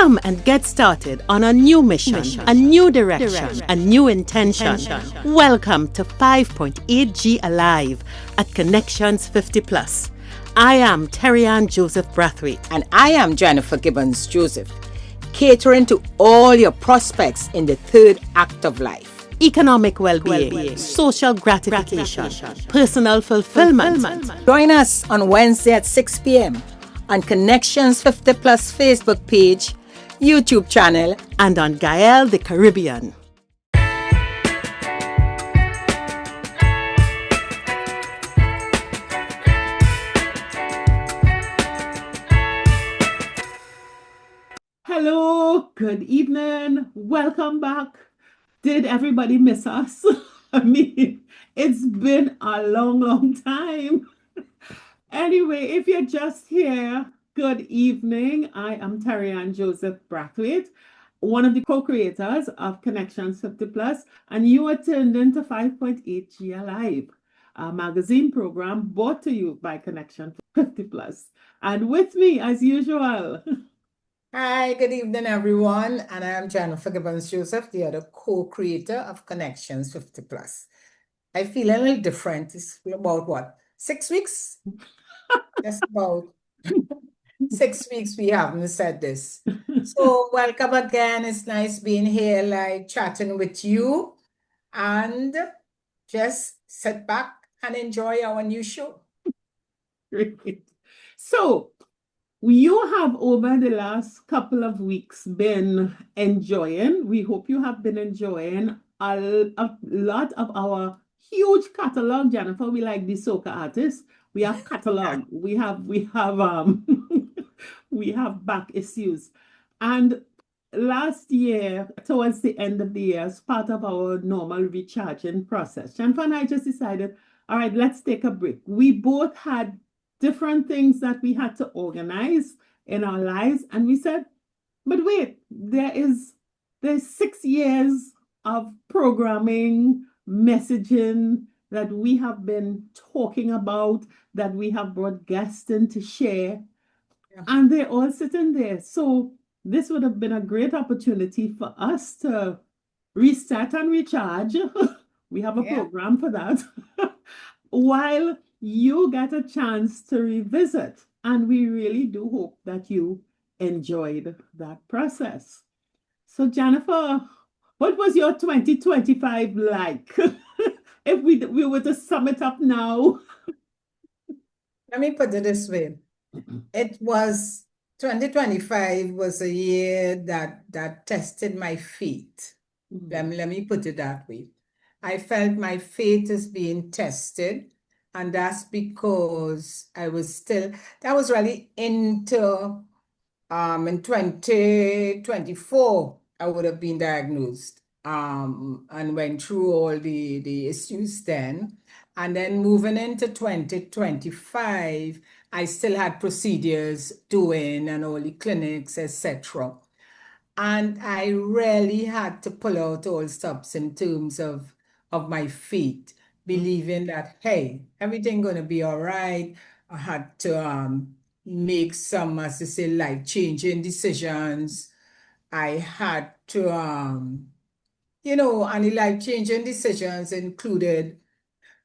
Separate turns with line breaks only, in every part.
Come and get started on a new mission, a new direction, a new intention. Welcome to 5.8G Alive at Connections 50 Plus. I am Terry-Ann Joseph Brathwaite.
And I am Jennifer Gibbons Joseph, catering to all your prospects in the third act of life.
Economic well-being, social gratification, personal fulfillment.
Join us on Wednesday at 6 p.m. on Connections 50 Plus Facebook page, YouTube channel,
and on Gael the Caribbean. Hello, good evening, welcome back. Did everybody miss us? I mean, it's been a long time. Anyway, if you're just here, good evening. I am Terry-Ann Joseph Brathwaite, one of the co-creators of Connections 50 Plus, and you are tuned into 5.8G Alive, a magazine program brought to you by Connection 50 Plus. And with me, as usual.
Hi, good evening, everyone. And I am Jennifer Gibbons Joseph, the other co-creator of Connections 50 Plus. I feel a little different. It's about what? 6 weeks? Just about 6 weeks we haven't said this. So welcome again. It's nice being here, like chatting with you. And just sit back and enjoy our new show.
Great. So, you have over the last couple of weeks been enjoying, we hope you have been enjoying a lot of our huge catalog. Jennifer, we like the soca artists. We have catalog. we have we have back issues. And last year, towards the end of the year, as part of our normal recharging process, Jennifer and I just decided, all right, let's take a break. We both had different things that we had to organize in our lives. And we said, but wait, there's 6 years of programming, messaging that we have been talking about, that we have brought guests in to share. Yeah. And they're all sitting there. So this would have been a great opportunity for us to restart and recharge. We have a program for that. While you get a chance to revisit, and we really do hope that you enjoyed that process. So Jennifer, what was your 2025 like? If we were to sum it up now.
Let me put it this way. It was 2025 was a year that tested my faith. Let me put it that way. I felt my faith is being tested. And that's because I was still, that was really into, in 2024, I would have been diagnosed and went through all the issues then. And then moving into 2025, I still had procedures doing and all the clinics, etc. And I really had to pull out all stops in terms of my faith, believing that, hey, everything gonna be all right. I had to make some, as they say, life-changing decisions. I had to, and the life-changing decisions included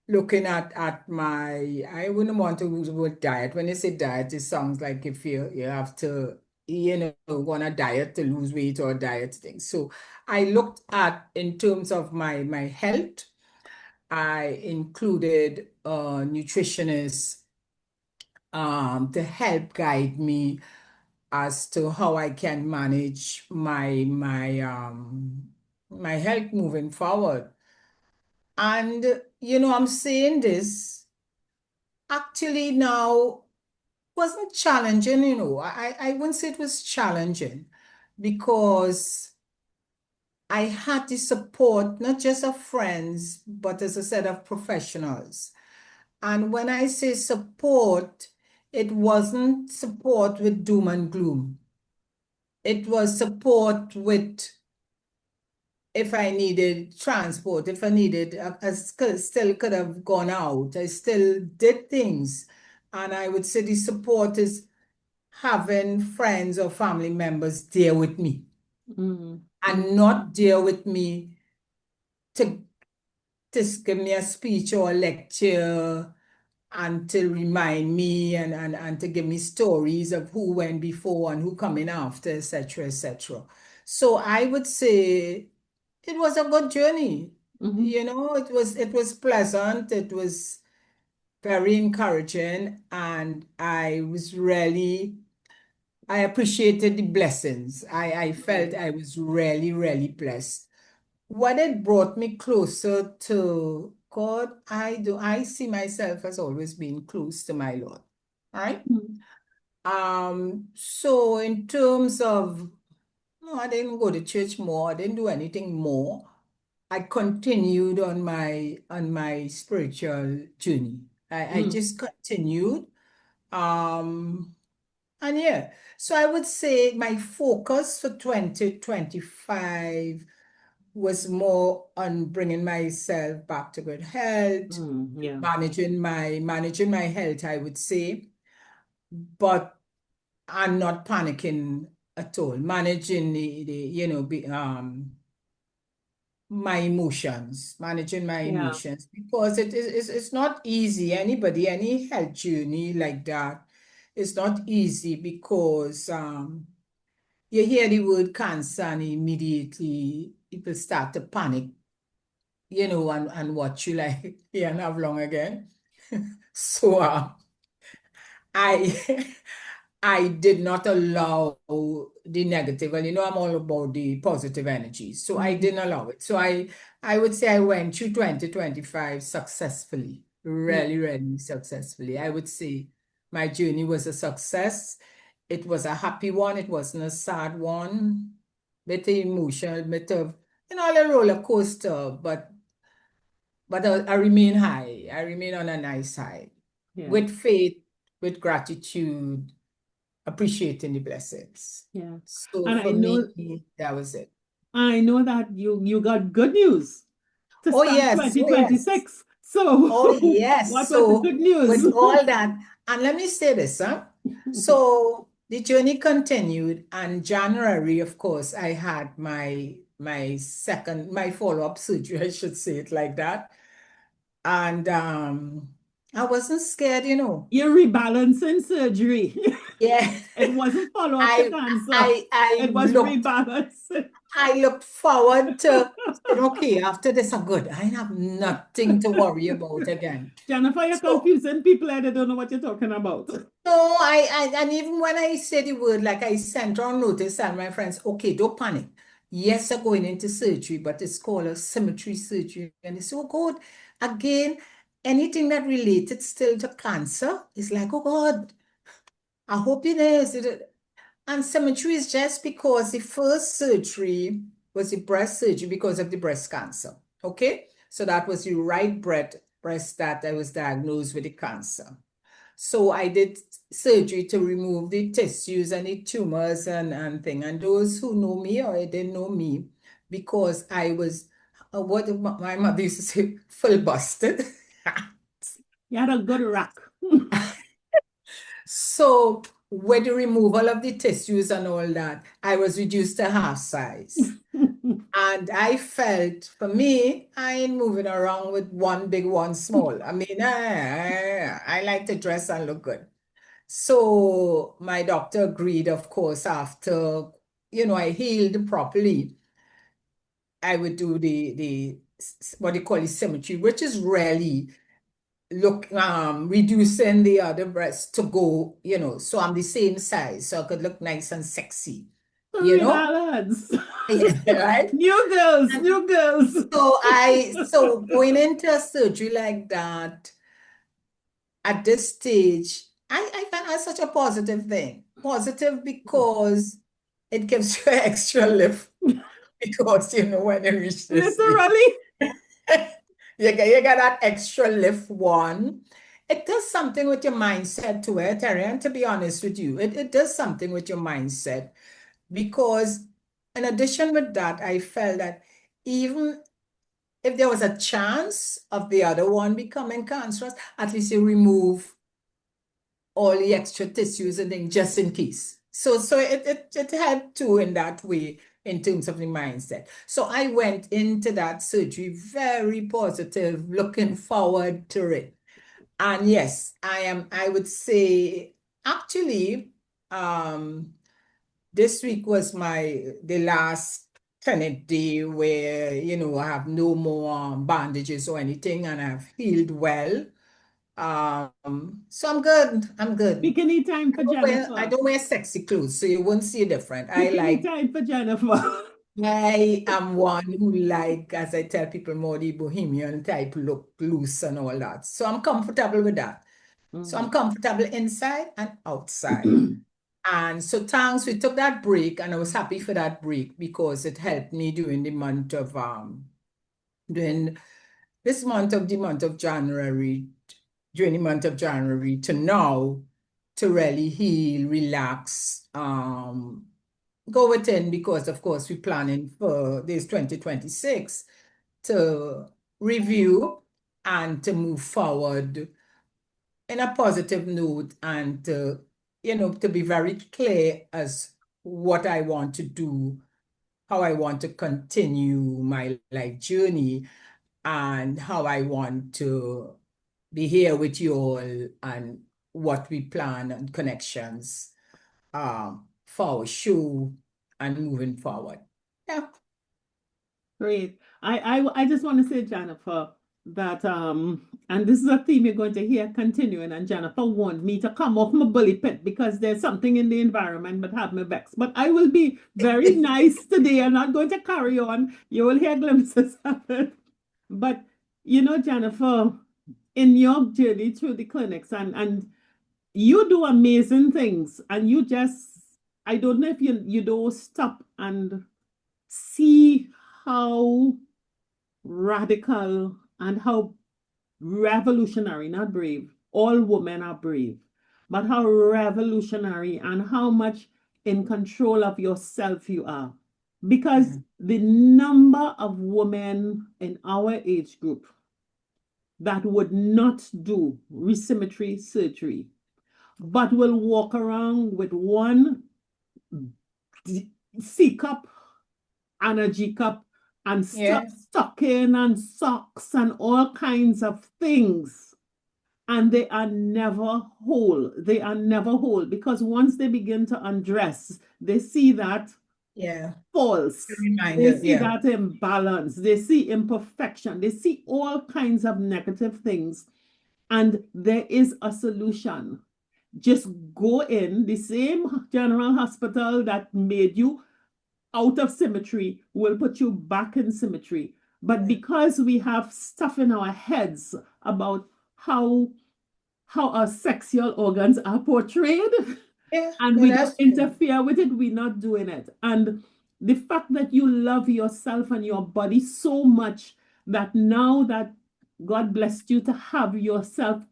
looking at my, I wouldn't want to use the word diet. When you say diet, it sounds like if you have to, go on a diet to lose weight or diet things. So I looked at, in terms of my health, I included a nutritionist to help guide me as to how I can manage my health moving forward. And I'm saying this actually now wasn't challenging, I wouldn't say it was challenging because I had the support, not just of friends, but as a set of professionals. And when I say support, it wasn't support with doom and gloom. It was support with, if I needed transport, if I needed, I still could have gone out. I still did things. And I would say the support is having friends or family members there with me
Mm.
and not there with me to just give me a speech or a lecture and to remind me and to give me stories of who went before and who coming after, etc., etc. So I would say it was a good journey.
Mhm.
You know, it was pleasant, it was very encouraging, and I appreciated the blessings. I felt
Right.
I was really, really blessed. What it brought me closer to God, I see myself as always being close to my Lord. All right.
Mm.
So in terms of, no, I didn't go to church more, I didn't do anything more. I continued on my spiritual journey. I
Mm.
just continued. Um, and yeah, so I would say my focus for 2025 was more on bringing myself back to good health,
Mm. Yeah.
managing my health, I would say, but I'm not panicking at all. Managing my emotions, managing my
Yeah.
emotions, because it's not easy. Any health journey like that, it's not easy because you hear the word cancer and immediately people start to panic, and watch you like, yeah, and have long again. So I I did not allow the negative, and I'm all about the positive energy. So I
Mhm.
didn't allow it. So I would say I went through 2025 successfully,
Mm.
really, really successfully. I would say my journey was a success. It was a happy one. It wasn't a sad one. Bit of emotional, bit of, a roller coaster, but I remain high. I remain on a nice high
Yeah.
with faith, with gratitude, appreciating the blessings.
Yeah.
So
And
for me, that was it.
I know that you got good news to
Oh,
start
yes. Oh, yes.
2026. So
Oh, yes.
what was the
So
good news?
with all that, and let me say this, huh? So the journey continued, and January, of course, I had my follow-up surgery, I should say it like that. And I wasn't scared.
You're rebalancing surgery.
Yeah.
It wasn't follow-up to
I
cancer.
I I
It was
looked
rebalancing.
I looked forward to saying, okay, after this, I'm good. I have nothing to worry about again.
Jennifer, you're
So,
confusing people and they don't know what you're talking about.
no, and even when I say the word, like I sent on notice and my friends, okay, don't panic. Yes, you're going into surgery, but it's called a symmetry surgery. And it's so good. Again, anything that related still to cancer is like, oh God, I hope it is. And symmetry is just because the first surgery was the breast surgery because of the breast cancer. Okay? So that was the right breast that I was diagnosed with the cancer. So I did surgery to remove the tissues and the tumors and thing. And those who know me or didn't know me, because I was what my mother used to say, full busted.
You had a good rock.
So with the removal of the tissues and all that, I was reduced to half size. And I felt, for me, I ain't moving around with one big, one small. I mean, I like to dress and look good. So my doctor agreed, of course, after, I healed properly, I would do the what they call the symmetry, which is really reducing the other breast to go, so I'm the same size, so I could look nice and sexy, you know?
Rebalance.
Yeah, right?
New girls,
And
new girls.
so going into a surgery like that at this stage, I find that's such a positive thing. Positive because it gives you extra lift because when you reach this stage.
Literally.
You get that extra lift one. It does something with your mindset to it, Terry. And to be honest with you, it does something with your mindset because in addition with that, I felt that even if there was a chance of the other one becoming cancerous, at least you remove all the extra tissues and things just in case. So it helped too in that way in terms of the mindset. So I went into that surgery very positive, looking forward to it. And yes, I would say actually, this week was the last clinic day where, I have no more bandages or anything and I've healed well. So I'm good. I'm good.
Bikini time for
I
Jennifer.
don't wear sexy clothes, so you won't see a difference.
Bikini time for Jennifer.
I am one who as I tell people, more the bohemian type look, loose and all that. So I'm comfortable with that. So I'm comfortable inside and outside. And so thanks, we took that break and I was happy for that break because it helped me during during the month of January, during the month of January to now to really heal, relax, go within because of course we're planning for this 2026 to review and to move forward in a positive note and to be very clear as what I want to do, how I want to continue my life journey, and how I want to be here with you all and what we plan and connections for our show and moving forward. Yeah.
Great. I just want to say, Jennifer, that and this is a theme you're going to hear continuing, and Jennifer warned me to come off my bully pit because there's something in the environment that have me vexed. But I will be very nice today. I'm not going to carry on. You will hear glimpses of it. But Jennifer, in your journey through the clinics and you do amazing things and you just I don't know if you don't stop and see how radical and how revolutionary, not brave. All women are brave, but how revolutionary and how much in control of yourself you are. Because the number of women in our age group that would not do resymmetry surgery, but will walk around with one C cup and a G cup and stocking and socks and all kinds of things. And they are never whole. They are never whole because once they begin to undress, they see that false. They see that imbalance. They see imperfection. They see all kinds of negative things. And there is a solution. Just go in the same general hospital that made you out of symmetry will put you back in symmetry. But because we have stuff in our heads about how our sexual organs are portrayed, and we don't interfere with it, we're not doing it. And the fact that you love yourself and your body so much that now that God blessed you to have yourself,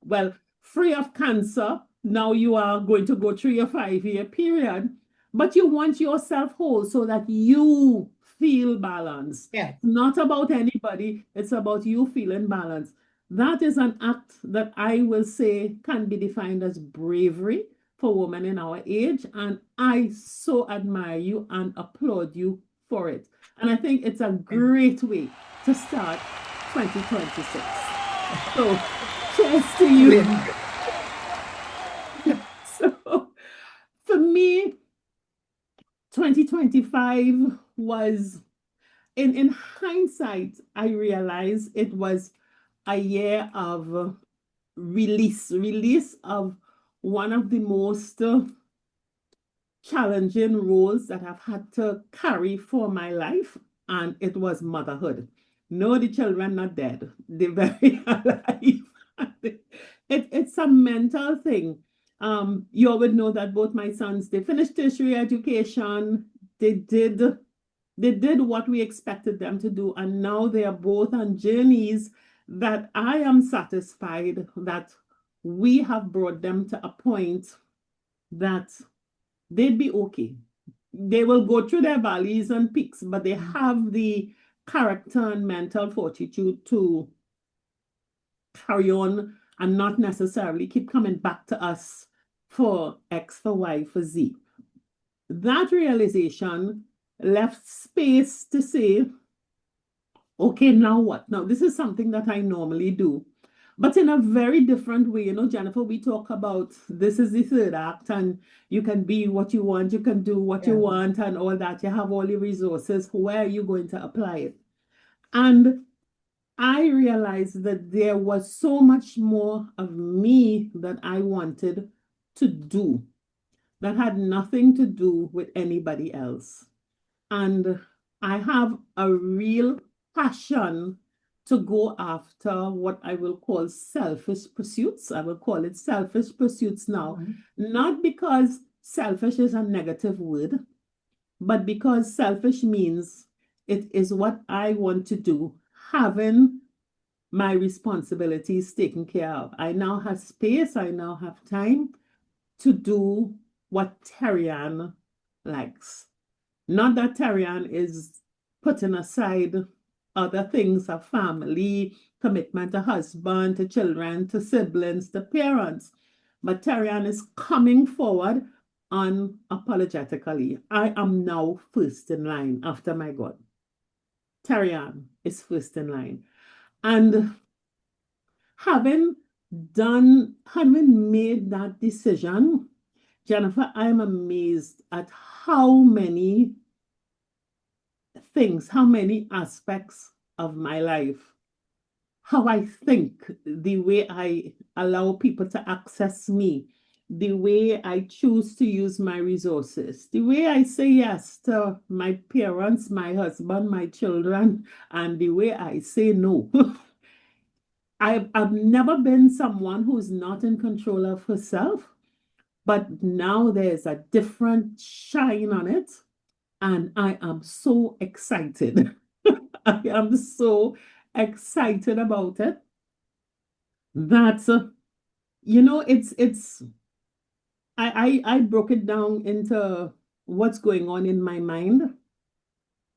well, free of cancer, now you are going to go through your 5-year period, but you want yourself whole so that you feel balanced.
Yeah.
Not about anybody, it's about you feeling balanced. That is an act that I will say can be defined as bravery for women in our age. And I so admire you and applaud you for it. And I think it's a great way to start 2026. So, cheers to you. So, for me, 2025 was, in hindsight, I realized it was a year of release of one of the most challenging roles that I've had to carry for my life, and it was motherhood. No, the children not dead. They're very alive. It's a mental thing. You all would know that both my sons, they finished tertiary education. They did what we expected them to do, and now they are both on journeys that I am satisfied that we have brought them to a point that they'd be okay. They will go through their valleys and peaks, but they have the character and mental fortitude to carry on and not necessarily keep coming back to us for X, for Y, for Z. That realization left space to say, okay, now what? Now, this is something that I normally do, but in a very different way. You know, Jennifer, we talk about this is the third act, and you can be what you want, you can do what you
Yeah.
want, and all that. You have all the resources. Where are you going to apply it? And I realized that there was so much more of me that I wanted to do that had nothing to do with anybody else. And I have a real passion to go after what I will call selfish pursuits. I will call it selfish pursuits now, not because selfish is a negative word, but because selfish means it is what I want to do, having my responsibilities taken care of. I now have space, I now have time to do what Terrian likes. Not that Terrian is putting aside other things of family, commitment to husband, to children, to siblings, to parents, but Terrian is coming forward unapologetically. I am now first in line after my God. Terrian is first in line. And having made that decision, Jennifer, I'm amazed at how many things, how many aspects of my life, how I think, the way I allow people to access me, the way I choose to use my resources, the way I say yes to my parents, my husband, my children, and the way I say no. I've never been someone who's not in control of herself, but now there's a different shine on it, and I am so excited. I am so excited about it that it's I broke it down into what's going on in my mind.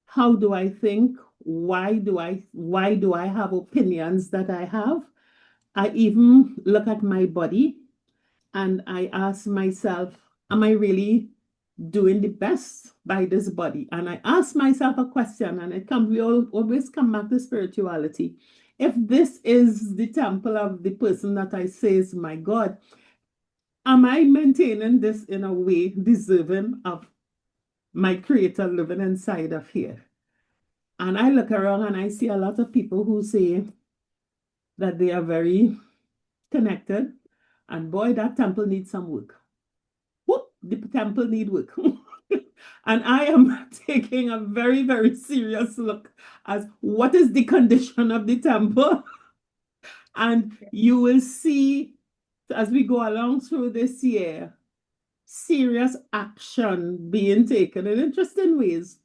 How do I think? Why do I have opinions that I have? I even look at my body and I ask myself, am I really doing the best by this body? And I ask myself a question, and we all always come back to spirituality. If this is the temple of the person that I say is my God, am I maintaining this in a way deserving of my creator living inside of here? And I look around and I see a lot of people who say that they are very connected, and boy, that temple needs some work. Whoop, the temple need work. And I am taking a very, very serious look as what is the condition of the temple. And you will see as we go along through this year, serious action being taken in interesting ways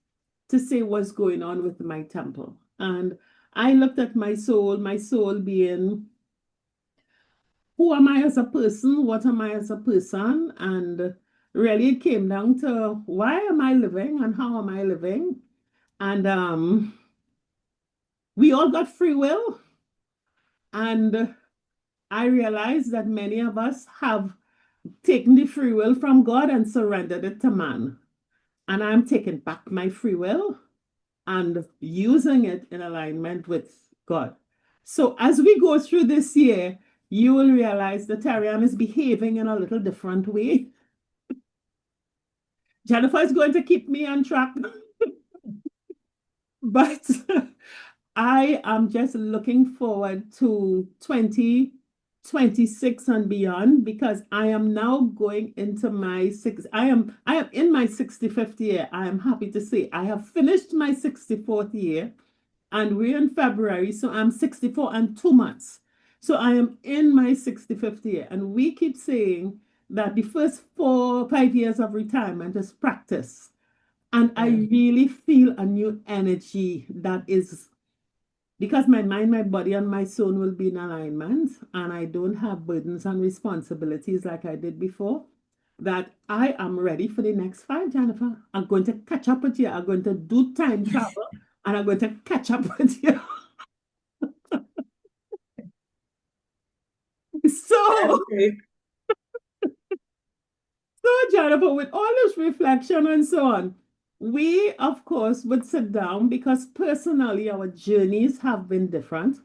to say what's going on with my temple. And I looked at my soul being, who am I as a person? What am I as a person? And really, it came down to why am I living and how am I living? And we all got free will. And I realized that many of us have taken the free will from God and surrendered it to man. And I'm taking back my free will and using it in alignment with God. So as we go through this year, you will realize that Tariam is behaving in a little different way. Jennifer is going to keep me on track. But I am just looking forward to 2026 and beyond, because I am now going into I am in my 65th year. I am happy to say I have finished my 64th year, and we're in February, so I'm 64 and 2 months. So I am in my 65th year, and we keep saying that the first 4-5 years of retirement is practice. And I really feel a new energy that is, because my mind, my body, and my soul will be in alignment, and I don't have burdens and responsibilities like I did before, that I am ready for the next 5, Jennifer. I'm going to catch up with you. I'm going to do time travel, and I'm going to catch up with you. So,
Okay.
so Jennifer, with all this reflection and so on, we of course would sit down because personally our journeys have been different,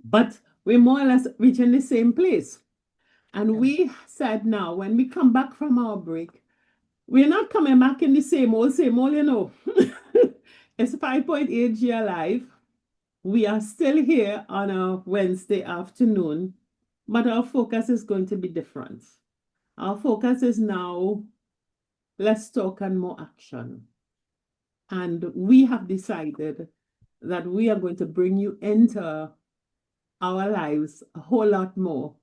but we're more or less reaching the same place. And
Yeah.
we said now, when we come back from our break, we're not coming back in the same old, you know. It's 5.8G Alive. We are still here on a Wednesday afternoon, but our focus is going to be different. Our focus is now less talk and more action. And we have decided that we are going to bring you into our lives a whole lot more,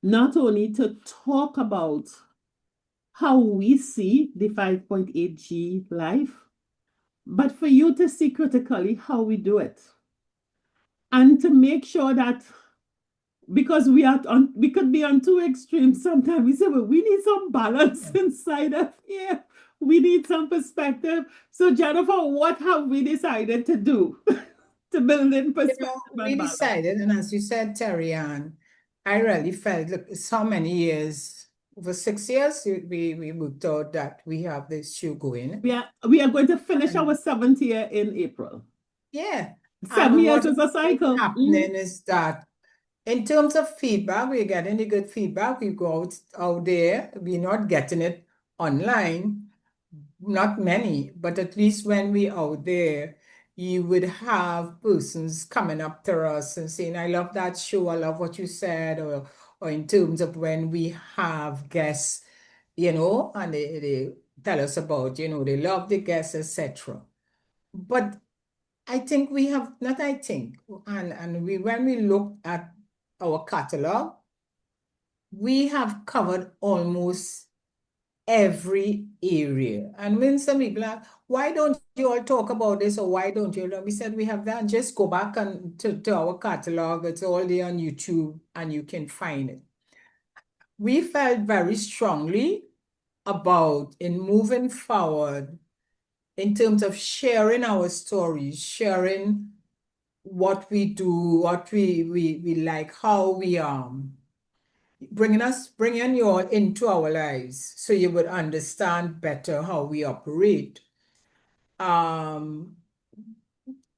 not only to talk about how we see the 5.8G life, but for you to see critically how we do it. And to make sure that because we could be on two extremes sometimes. We say, well, we need some balance inside of here. We need some perspective. So, Jennifer, what have we decided to do to build in perspective
We
and balance?
decided, and as you said, Terry Ann, I really felt, look, it's how many years, over 6 years, we worked out that we have this show going.
We are going to finish our
And
7th year in April.
yeah,
7 years
what
is a
has been
cycle.
happening is that in terms of feedback, we're getting the good feedback. We go out there, we're not getting it online, not many, but at least when we out there, you would have persons coming up to us and saying, I love that show, I love what you said, or in terms of when we have guests, and they tell us about, they love the guests, etc. But I think we have, not I think, and when we look at our catalog, we have covered almost every area. And when some people are, why don't you all talk about this, or why don't you? We said we have that. Just go back and to our catalog. It's all there on YouTube and you can find it. We felt very strongly about in moving forward in terms of sharing our stories, sharing what we do, what we like, how we bringing you all into our lives so you would understand better how we operate. Um,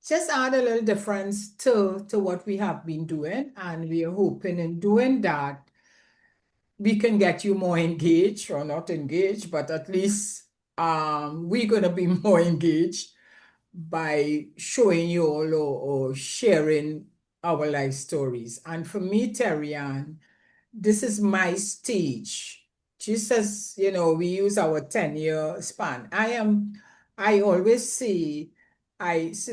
just add a little difference to what we have been doing, and we are hoping in doing that we can get you more engaged, or not engaged, but at least we're gonna be more engaged by showing you all, or sharing our life stories. And for me, Terry Ann, this is my stage. Just as, we use our 10-year span. I always say,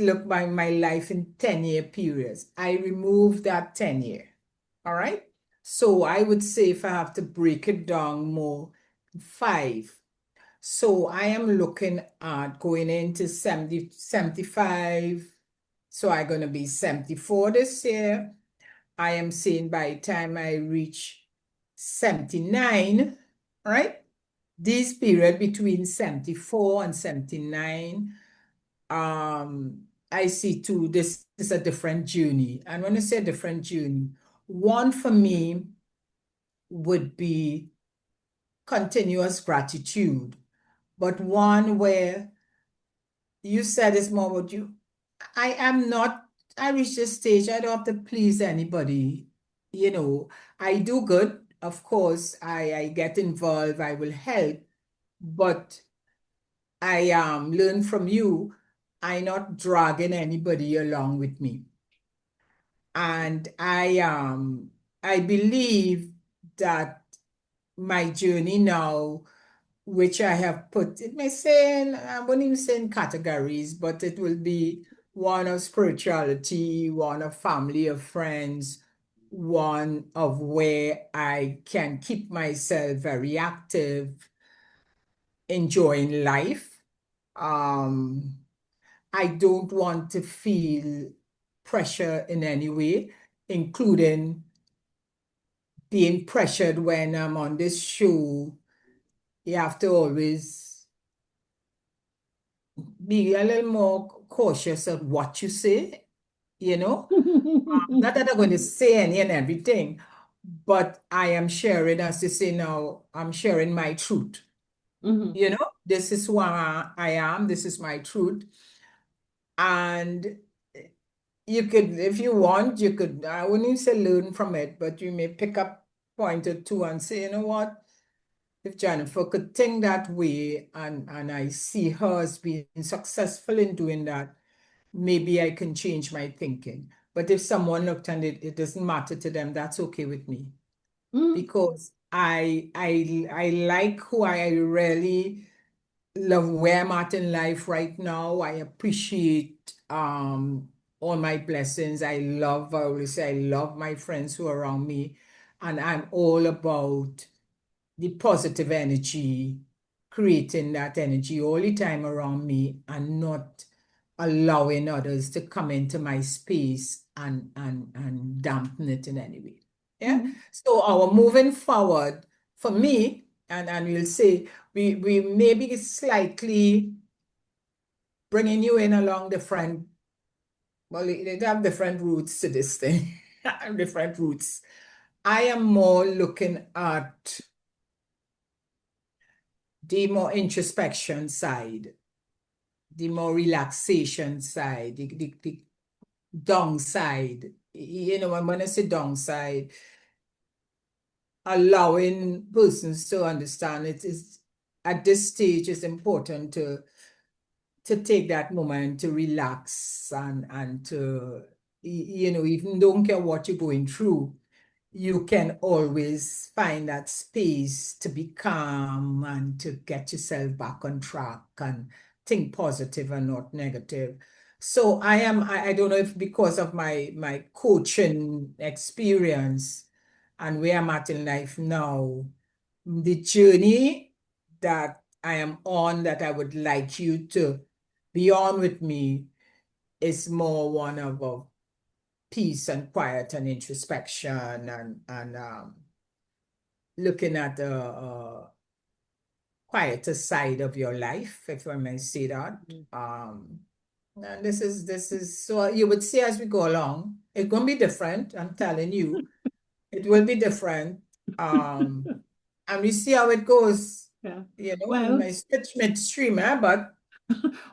look by my life in 10-year periods. I remove that 10-year. All right. So I would say, if I have to break it down more, 5. So I am looking at going into 70, 75. So I'm going to be 74 this year. I am saying by the time I reach 79, right? This period between 74 and 79, I see too, this is a different journey. And when I say different journey, one for me would be continuous gratitude, but one where you said it's more about you. I am not, I reached this stage, I don't have to please anybody. I do good. Of course, I get involved, I will help, but I learn from you. I'm not dragging anybody along with me. And I believe that my journey now, which I have put, it may say, I won't even say in categories, but it will be one of spirituality, one of family, of friends, one of where I can keep myself very active, enjoying life. Um, I don't want to feel pressure in any way, including being pressured when I'm on this show. You have to always be a little more cautious of what you say, you know. Not that I'm going to say any and everything, but I am sharing, as they say now, I'm sharing my truth.
Mm-hmm.
This is who I am, this is my truth. And you could, if you want, you could, I wouldn't even say learn from it, but you may pick up point or two and say, you know what? If Jennifer could think that way and I see her as being successful in doing that, maybe I can change my thinking. But if someone looked and it doesn't matter to them, that's okay with me.
Mm-hmm.
Because I like who I really love where I'm at in life right now. I appreciate all my blessings. I always say I love my friends who are around me. And I'm all about the positive energy, creating that energy all the time around me and not allowing others to come into my space and dampen it in any way. Yeah.
Mm-hmm.
So our moving forward for me, and we'll say we may be slightly bringing you in along different, well, they have different roots to this thing, different roots. I am more looking at the more introspection side, the more relaxation side, the downside. When I say downside, allowing persons to understand it is at this stage it's important to take that moment to relax and to even don't care what you're going through, you can always find that space to be calm and to get yourself back on track and think positive and not negative. So I don't know if because of my coaching experience and where I'm at in life now, the journey that I am on that I would like you to be on with me is more one of peace and quiet and introspection and looking at the quieter side of your life, if I may say that. And this is so you would see as we go along, it's gonna be different. I'm telling you, it will be different. And we see how it goes.
Yeah.
We
Well,
may switch midstream, but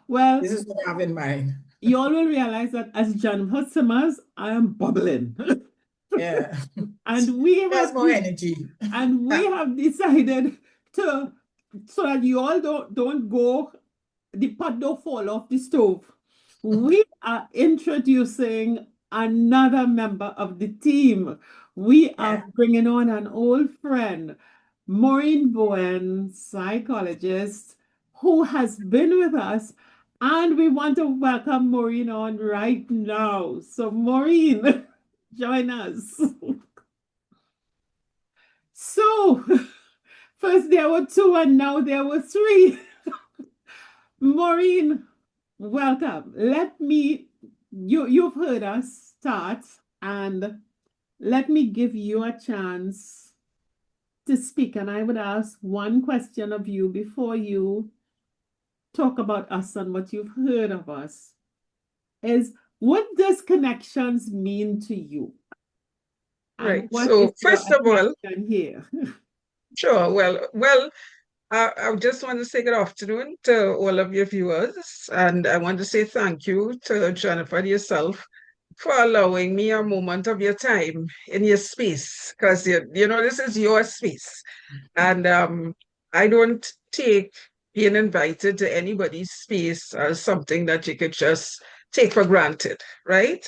well,
this is what I have in mind.
you all will realize that as Jennifer Simmers, I am bubbling.
Yeah.
And we
There's
have
more
this,
energy.
and we have decided to, so that you all don't go, the pot don't fall off the stove. We are introducing another member of the team. We are
Yeah.
bringing on an old friend, Maureen Bowen, psychologist, who has been with us, and we want to welcome Maureen on right now. So, Maureen, join us. So, first there were two, and now there were three. Maureen, welcome. You've heard us start, and let me give you a chance to speak. And I would ask one question of you before you talk about us and what you've heard of us is, what does connections mean to you? And
Right.
what is
So
your
first of all,
attraction here?
sure. Well, I just want to say good afternoon to all of your viewers, and I want to say thank you to Jennifer and yourself for allowing me a moment of your time in your space, because this is your space, and I don't take being invited to anybody's space as something that you could just take for granted, right?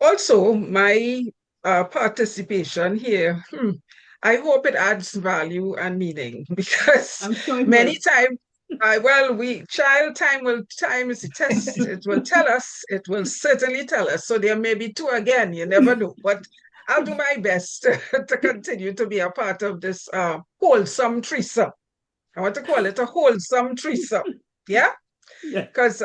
Also, my participation here, I hope it adds value and meaning because
I'm sure it
many
will.
times, time is a test. It will tell us, it will certainly tell us. So there may be two again, you never know. But I'll do my best to continue to be a part of this wholesome threesome. I want to call it a wholesome threesome. Yeah?
Yeah.
Because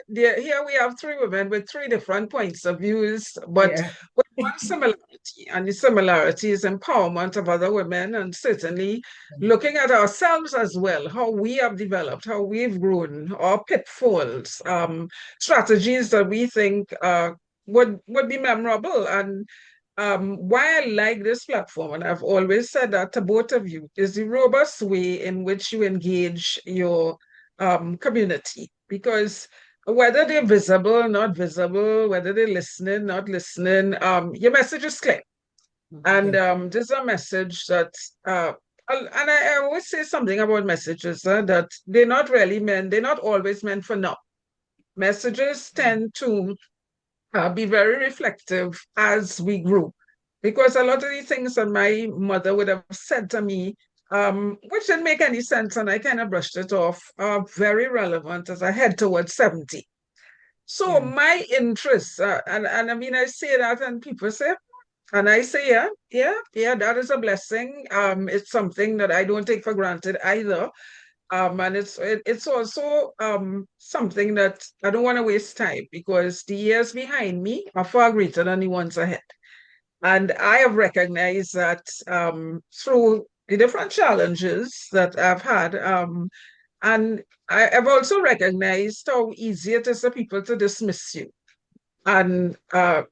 here we have three women with three different points of views, but
Yeah.
with one similarity, and the similarity is empowerment of other women, and certainly looking at ourselves as well, how we have developed, how we've grown, our pitfalls, strategies that we think would be memorable, and why I like this platform, and I've always said that to both of you, is the robust way in which you engage your community. Because whether they're visible, not visible, whether they're listening, not listening, your message is clear. And there's a message that, and I always say something about messages that they're not really meant, they're not always meant for now. Messages tend to be very reflective as we grow. Because a lot of the things that my mother would have said to me, which didn't make any sense, and I kind of brushed it off, are very relevant as I head towards 70. So my interests, and I mean, I say that, and people say, and I say, yeah, that is a blessing. It's something that I don't take for granted either. And it's also something that I don't want to waste time, because the years behind me are far greater than the ones ahead. And I have recognized that through the different challenges that I've had, and I've also recognized how easy it is for people to dismiss you. And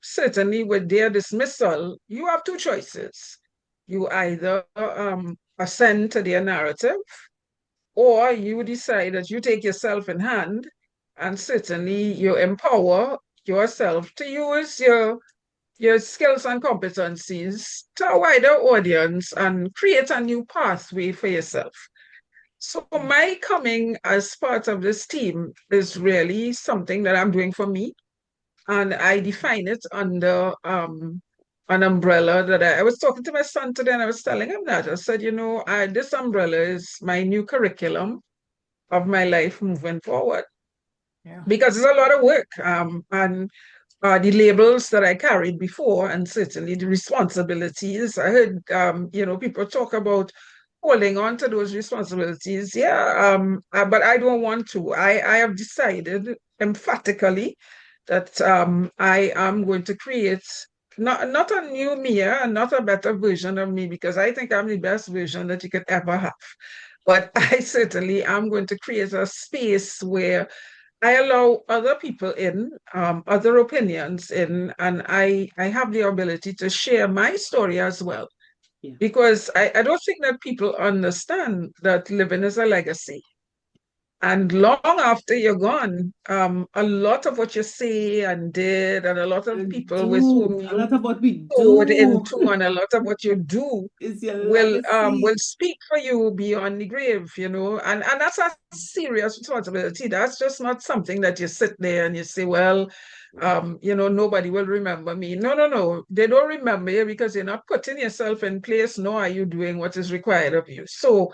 certainly with their dismissal, you have two choices. You either ascend to their narrative, or you decide that you take yourself in hand, and certainly you empower yourself to use your skills and competencies to a wider audience and create a new pathway for yourself. So my coming as part of this team is really something that I'm doing for me. And I define it under an umbrella that I was talking to my son today, and I was telling him that. I said, this umbrella is my new curriculum of my life moving forward.
Yeah.
Because it's a lot of work. And the labels that I carried before, and certainly the responsibilities. I heard, people talk about holding on to those responsibilities. Yeah, but I don't want to. I have decided emphatically that I am going to create not a new me and not a better version of me, because I think I'm the best version that you could ever have. But I certainly am going to create a space where I allow other people in, other opinions in, and I have the ability to share my story as well.
Yeah.
Because I don't think that people understand that living is a legacy. And long after you're gone, a lot of what you say and did, and a lot of
And
people with whom
a
you
lot of what we
poured
do
into, and a lot of what you do
is your
will
legacy.
speak for you beyond the grave, and that's a serious responsibility. That's just not something that you sit there and you say, well, nobody will remember me. No. They don't remember you because you're not putting yourself in place, nor are you doing what is required of you. So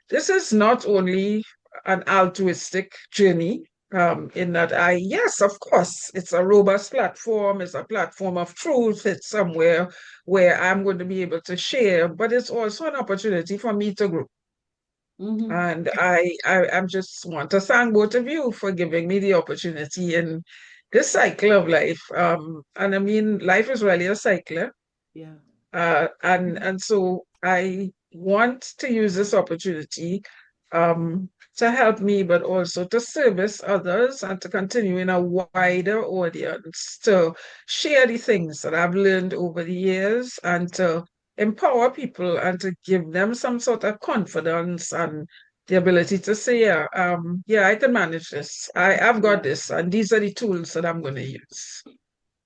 this is not only an altruistic journey, in that yes, of course, it's a robust platform, it's a platform of truth, it's somewhere where I'm going to be able to share, but it's also an opportunity for me to grow. And I just want to thank both of you for giving me the opportunity in this cycle of life. And I mean, life is really a cycle.
Yeah.
And so I want to use this opportunity to help me, but also to service others and to continue in a wider audience, to share the things that I've learned over the years and to empower people and to give them some sort of confidence and the ability to say, yeah, I can manage this. I've got this, and these are the tools that I'm going to use.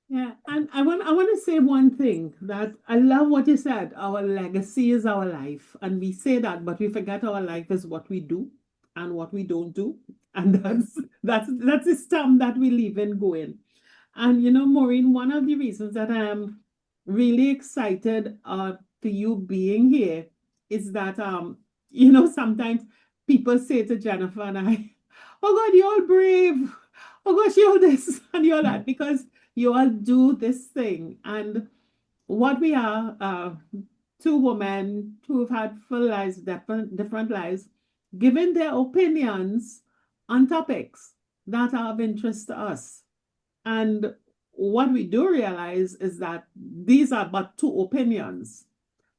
Yeah, and I want to say one thing, that I love what you said. Our legacy is our life, and we say that, but we forget our life is what we do and what we don't do, and that's the stamp that we leave in going. And Maureen, one of the reasons that I am really excited for you being here is that sometimes people say to Jennifer and I, "Oh God, you're all brave. Oh gosh, you're this and you're that," because you all do this thing. And what we are, two women who have had full lives, different lives, giving their opinions on topics that are of interest to us. And what we do realize is that these are but two opinions.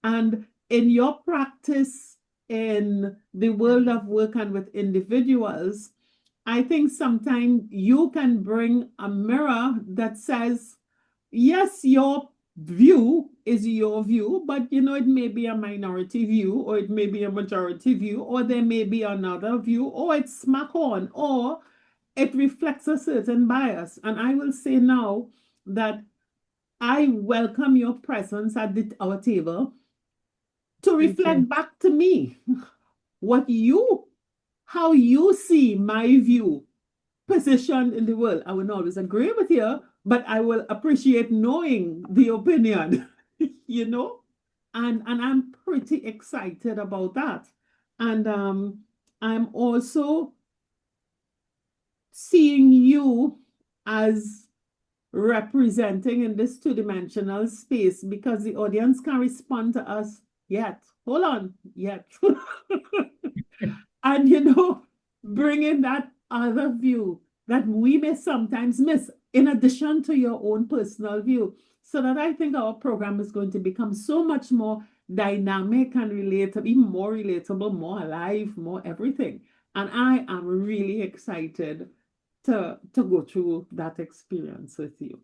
And in your practice in the world of work and with individuals, I think sometimes you can bring a mirror that says, yes, your view is your view, but it may be a minority view, or it may be a majority view, or there may be another view, or it's smack on, or it reflects a certain bias. And I will say now that I welcome your presence at our table to
Thank you.
reflect back to me how you see my view positioned in the world. I will not always agree with you, but I will appreciate knowing the opinion, you know? And I'm pretty excited about that. And I'm also seeing you as representing in this two-dimensional space, because the audience can respond to us yet. Hold on, yet. And bringing that other view that we may sometimes miss, in addition to your own personal view. So that I think our program is going to become so much more dynamic and relatable, even more relatable, more alive, more everything. And I am really excited to go through that experience with you.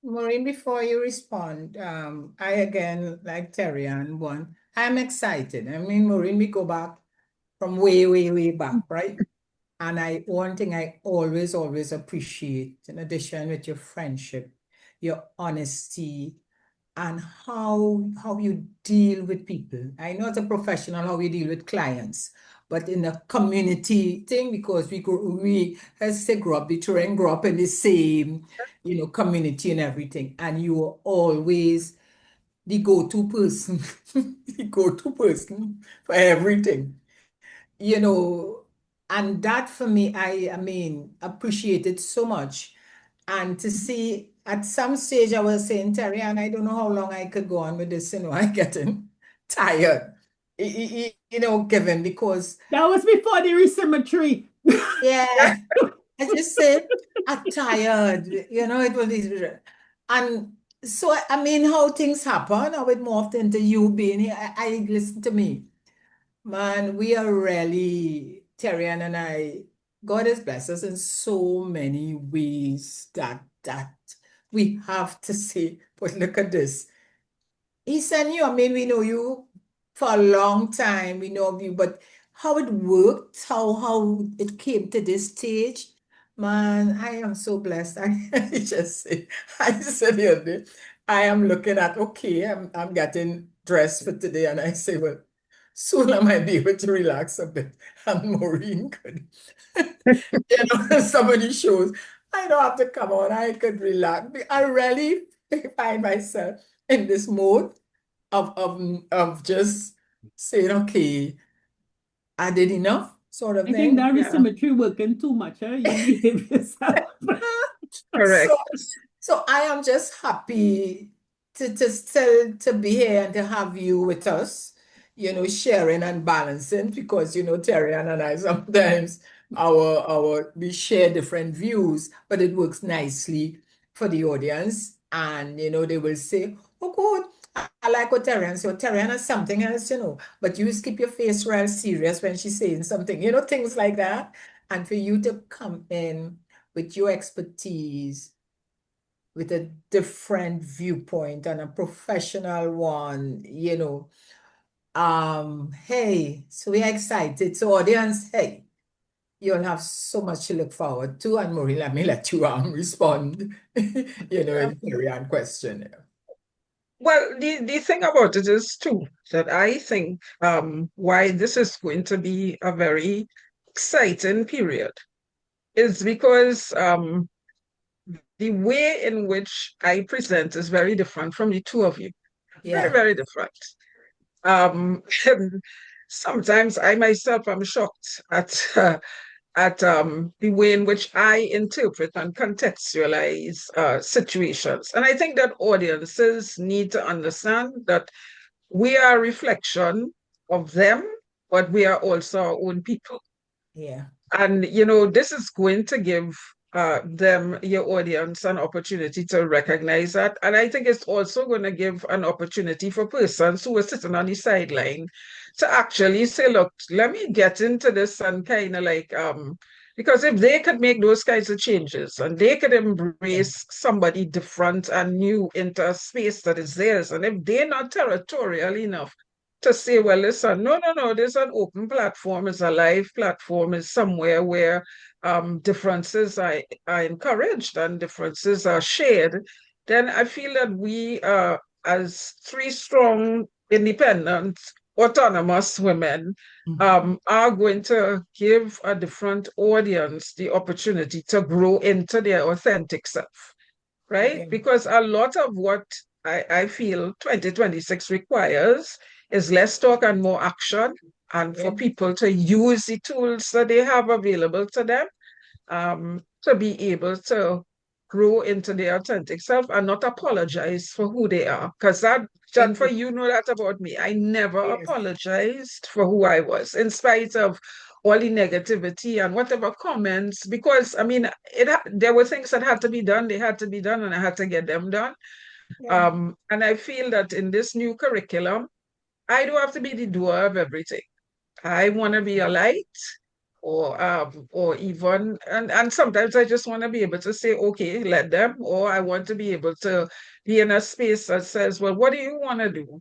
Maureen, before you respond, I again, like Terry and one, I'm excited. I mean, Maureen, we go back from way, way, way back, right? And one thing I always, always appreciate, in addition with your friendship, your honesty, and how you deal with people. I know as a professional how we deal with clients, but in a community thing, because we as they grow up, the children grow up in the same, community and everything, and you are always the go-to person, the go-to person for everything, and that for me, I mean, appreciate it so much. And to see at some stage, I was saying, Terry, and I don't know how long I could go on with this, I'm getting tired, given because.
That was before the resymmetry.
Yeah, I just said, I'm tired, it was this. And so, I mean, how things happen, I would more often to you being here, I listen to me. Man, we are really, Terrian and I, God has blessed us in so many ways that we have to say, but look at this. He sent you, I mean, we know you for a long time, we know of you, but how it worked, how it came to this stage, man, I am so blessed. I just say, I said the other day, I am looking at, okay, I'm getting dressed for today, and I say, well, soon I might be able to relax a bit. And Maureen could, some of these shows, I don't have to come on, I could relax. I really find myself in this mode of just saying, okay, I did enough, sort of
I think
thing.
that
Yeah,
resymmetry working too much, huh? You behave yourself.
correct.
So I am just happy to still to be here and to have you with us, sharing and balancing, because Terry and I sometimes we share different views, but it works nicely for the audience, and they will say, oh good, I like what Terry so Terry has something else, but you just keep your face real serious when she's saying something, things like that. And for you to come in with your expertise, with a different viewpoint and a professional one, hey, so we're excited. So audience, hey, you'll have so much to look forward to. And Maureen, let me let you respond, in the carry on question.
Well, the thing about it is too that I think why this is going to be a very exciting period is because the way in which I present is very different from the two of you. Very,
Yeah,
very different. And sometimes I myself am shocked at the way in which I interpret and contextualize situations. And I think that audiences need to understand that we are a reflection of them, but we are also our own people.
yeah,
And, this is going to give them, your audience, an opportunity to recognize that. And I think it's also going to give an opportunity for persons who are sitting on the sideline to actually say, look, let me get into this and kind of like Because if they could make those kinds of changes and they could
Yeah.
embrace somebody different and new into a space that is theirs, and if they're not territorial enough to say, well, listen, no, there's an open platform, it's a live platform, it's somewhere where differences are encouraged and differences are shared, then I feel that we, as three strong, independent, autonomous women, are going to give a different audience the opportunity to grow into their authentic self, right?
Yeah.
Because a lot of what I feel 2026 requires is less talk and more action, and for
Yeah.
people to use the tools that they have available to them, to be able to grow into their authentic self and not apologize for who they are. Because that, Jennifer, you know that about me. I never
Yes.
apologized for who I was, in spite of all the negativity and whatever comments, because I mean, there were things that had to be done, they had to be done, and I had to get them done.
Yeah.
And I feel that in this new curriculum, I don't have to be the doer of everything. I want to be a light, or even, and sometimes I just want to be able to say, okay, let them, or I want to be able to be in a space that says, well, what do you want to do?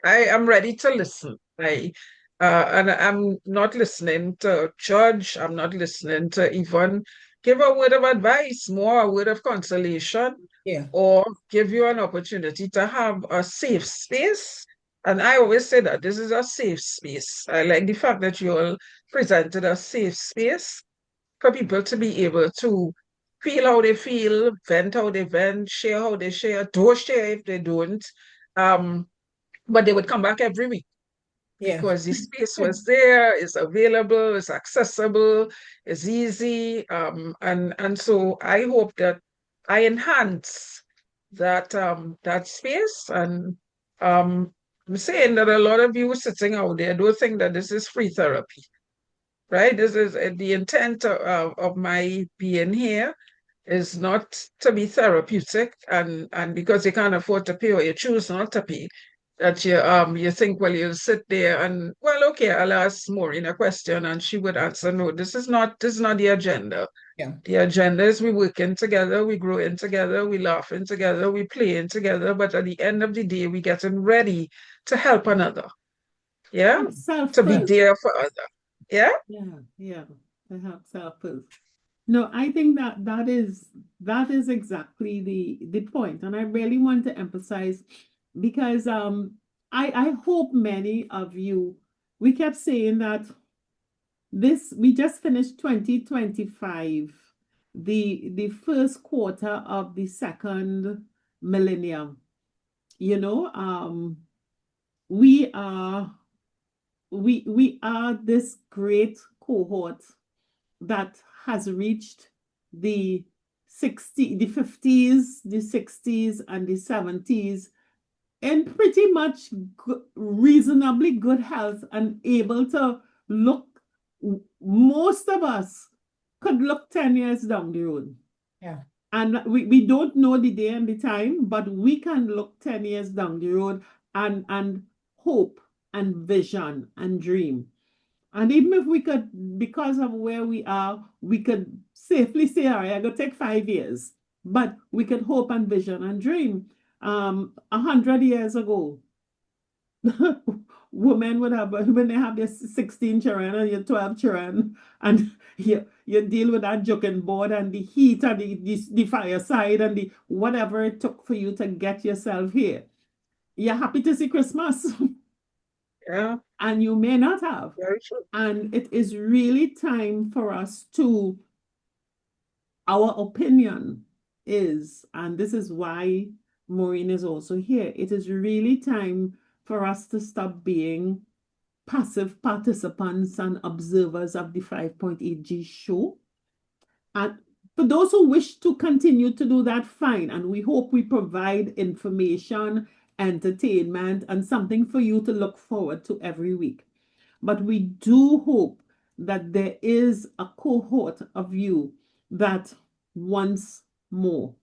I am ready to listen. And I'm not listening to judge. I'm not listening to even give a word of advice, more a word of consolation,
Yeah.
or give you an opportunity to have a safe space. And I always say that this is a safe space. I like the fact that you all presented a safe space for people to be able to feel how they feel, vent how they vent, share how they share, don't share if they don't. Um, but they would come back every week
Yeah.
because the space was there, it's available, it's accessible, it's easy. And so I hope that I enhance that space. And I'm saying that a lot of you sitting out there don't think that this is free therapy, right? This is the intent of my being here is not to be therapeutic, and because you can't afford to pay or you choose not to pay, that you think, well, you'll sit there and, well, okay, I'll ask Maureen a question and she would answer. No, this is not the agenda.
Yeah.
The agenda is we working together, we growing together, we laughing together, we playing together, but at the end of the day, we getting ready to help another. Yeah?
Self
To be
first.
there for other. Yeah?
Yeah. To help self first. No, I think that is exactly the point, and I really want to emphasize because I hope many of you, we kept saying that we just finished 2025, the first quarter of the second millennium. You know, we are we are this great cohort that has reached the 50s, the 60s, and the 70s in pretty much reasonably good health and able to look, most of us could look 10 years down the road.
Yeah.
And we don't know the day and the time, but we can look 10 years down the road and hope and vision and dream. And even if we could, because of where we are, we could safely say, all right, I'm going to take 5 years. But we could hope and vision and dream. 100 years ago, women would have, when they have their 16 children and your 12 children, and you deal with that joking board and the heat and the fireside and the whatever it took for you to get yourself here. You're happy to see Christmas.
Yeah.
And you may not have.
Very true.
And it is really time for us to, our opinion is, and this is why Maureen is also here, it is really time for us to stop being passive participants and observers of the 5.8G show. And for those who wish to continue to do that, fine. And we hope we provide information, entertainment, and something for you to look forward to every week. But we do hope that there is a cohort of you that wants more,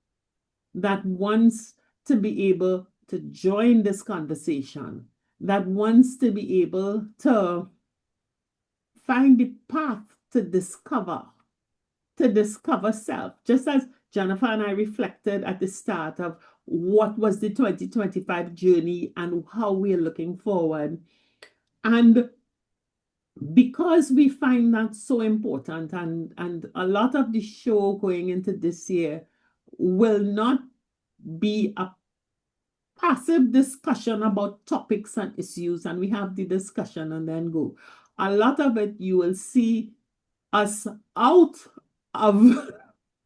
that wants to be able to join this conversation, that wants to be able to find the path to discover self. Just as Jennifer and I reflected at the start of what was the 2025 journey and how we're looking forward. And because we find that so important, and a lot of the show going into this year will not be a passive discussion about topics and issues, and we have the discussion and then go. A lot of it you will see us out of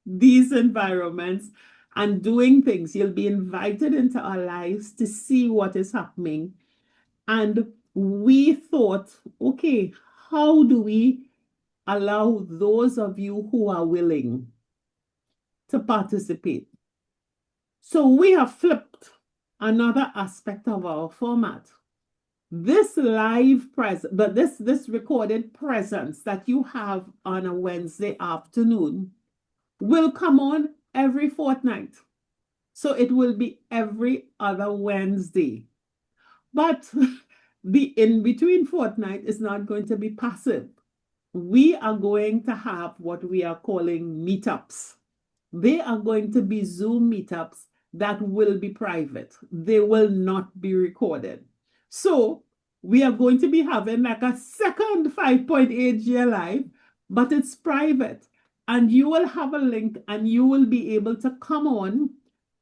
these environments and doing things. You'll be invited into our lives to see what is happening. And we thought, okay, how do we allow those of you who are willing to participate? So we have flipped another aspect of our format. This live presence, but this recorded presence that you have on a Wednesday afternoon will come on every fortnight. So it will be every other Wednesday. But the in-between fortnight is not going to be passive. We are going to have what we are calling meetups. They are going to be Zoom meetups that will be private. They will not be recorded. So we are going to be having like a second 5.8G Live, but it's private. And you will have a link and you will be able to come on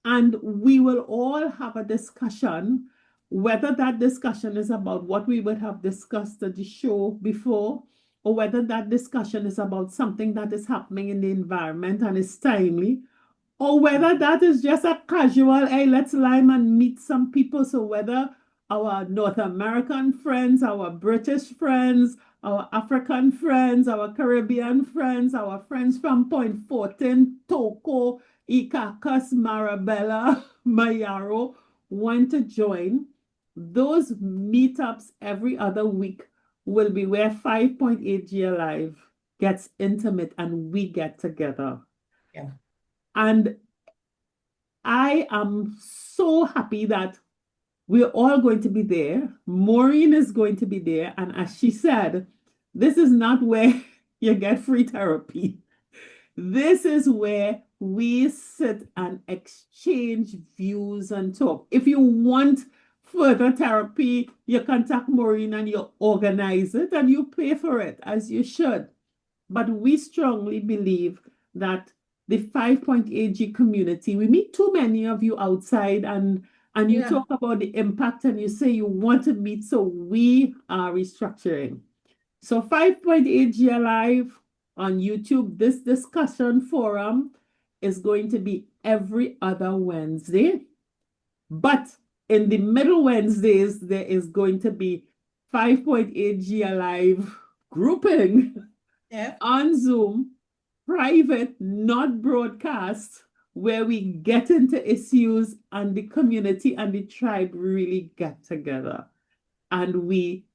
and we will all have a discussion, whether that discussion is about what we would have discussed at the show before, or whether that discussion is about something that is happening in the environment and is timely, or whether that is just a casual, hey, let's line and meet some people. So whether our North American friends, our British friends, our African friends, our Caribbean friends, our friends from Point Fortin, Toco, Icacos, Marabella, Mayaro want to join, those meetups every other week will be where 5.8G Live gets intimate and we get together.
Yeah.
And I am so happy that we're all going to be there. Maureen is going to be there. And as she said, this is not where you get free therapy. This is where we sit and exchange views and talk. If you want further therapy, you contact Maureen and you organize it and you pay for it, as you should. But we strongly believe that the 5.8G community, we meet too many of you outside and you talk about the impact and you say you want to meet, so we are restructuring. So 5.8G Live on YouTube, this discussion forum is going to be every other Wednesday. But in the middle Wednesdays, there is going to be 5.8G Live grouping on Zoom, private, not broadcast, where we get into issues and the community and the tribe really get together. And we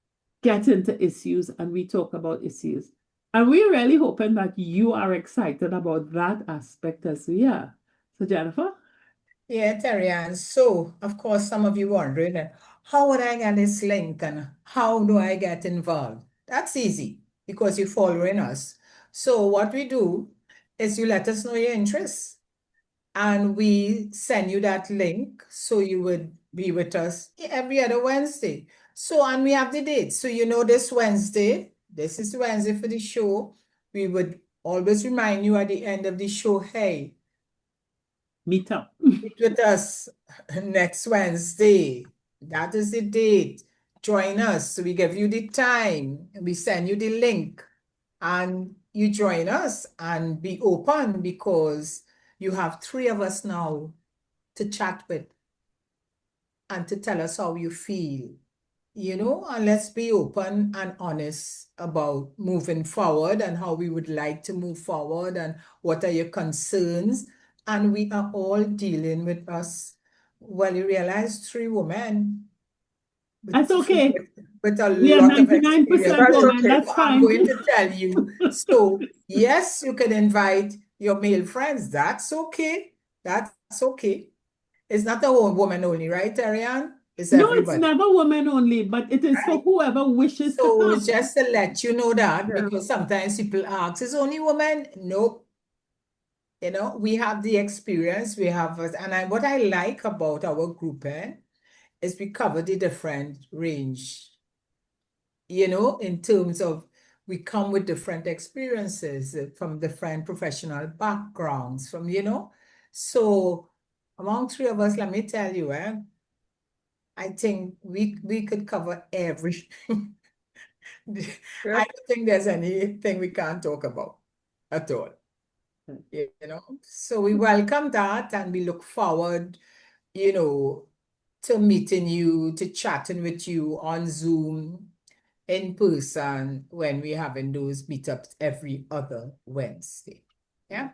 get into issues and we talk about issues. And we're really hoping that you are excited about that aspect as we are. So, Jennifer?
Yeah, Terry-Ann. So, of course, some of you wondering, how would I get this link and how do I get involved? That's easy because you're following us. So what we do is you let us know your interests and we send you that link so you would be with us every other Wednesday. So, and we have the date. So, you know, this Wednesday, this is the Wednesday for the show. We would always remind you at the end of the show, hey,
meet up.
Meet with us next Wednesday. That is the date. Join us. So we give you the time. We send you the link. And you join us and be open because you have 3 of us now to chat with and to tell us how you feel. You know, and let's be open and honest about moving forward and how we would like to move forward and what are your concerns. And we are all dealing with us. Well, you realize 3 women.
That's okay.
With a
We are
lot of
99%
experience.
women.
okay.
That's fine.
I'm going to tell you. So, yes, you can invite your male friends. That's okay. That's okay. It's not a woman only, right, Terry-Ann? It's
No, it's
everybody.
never women only, but it is for
Right.
whoever wishes to
So
come.
just to let you know that,
Yeah.
because sometimes people ask, is only women? Nope. You know, we have the experience, we have, and what I like about our group, is we cover the different range, you know, in terms of we come with different experiences from different professional backgrounds, from, you know, so among three of us, let me tell you, I think we could cover everything. I
Yep.
don't think there's anything we can't talk about at all. You know, so we welcome that and we look forward, you know, to meeting you, to chatting with you on Zoom, in person, when we're having those meetups every other Wednesday. Yeah.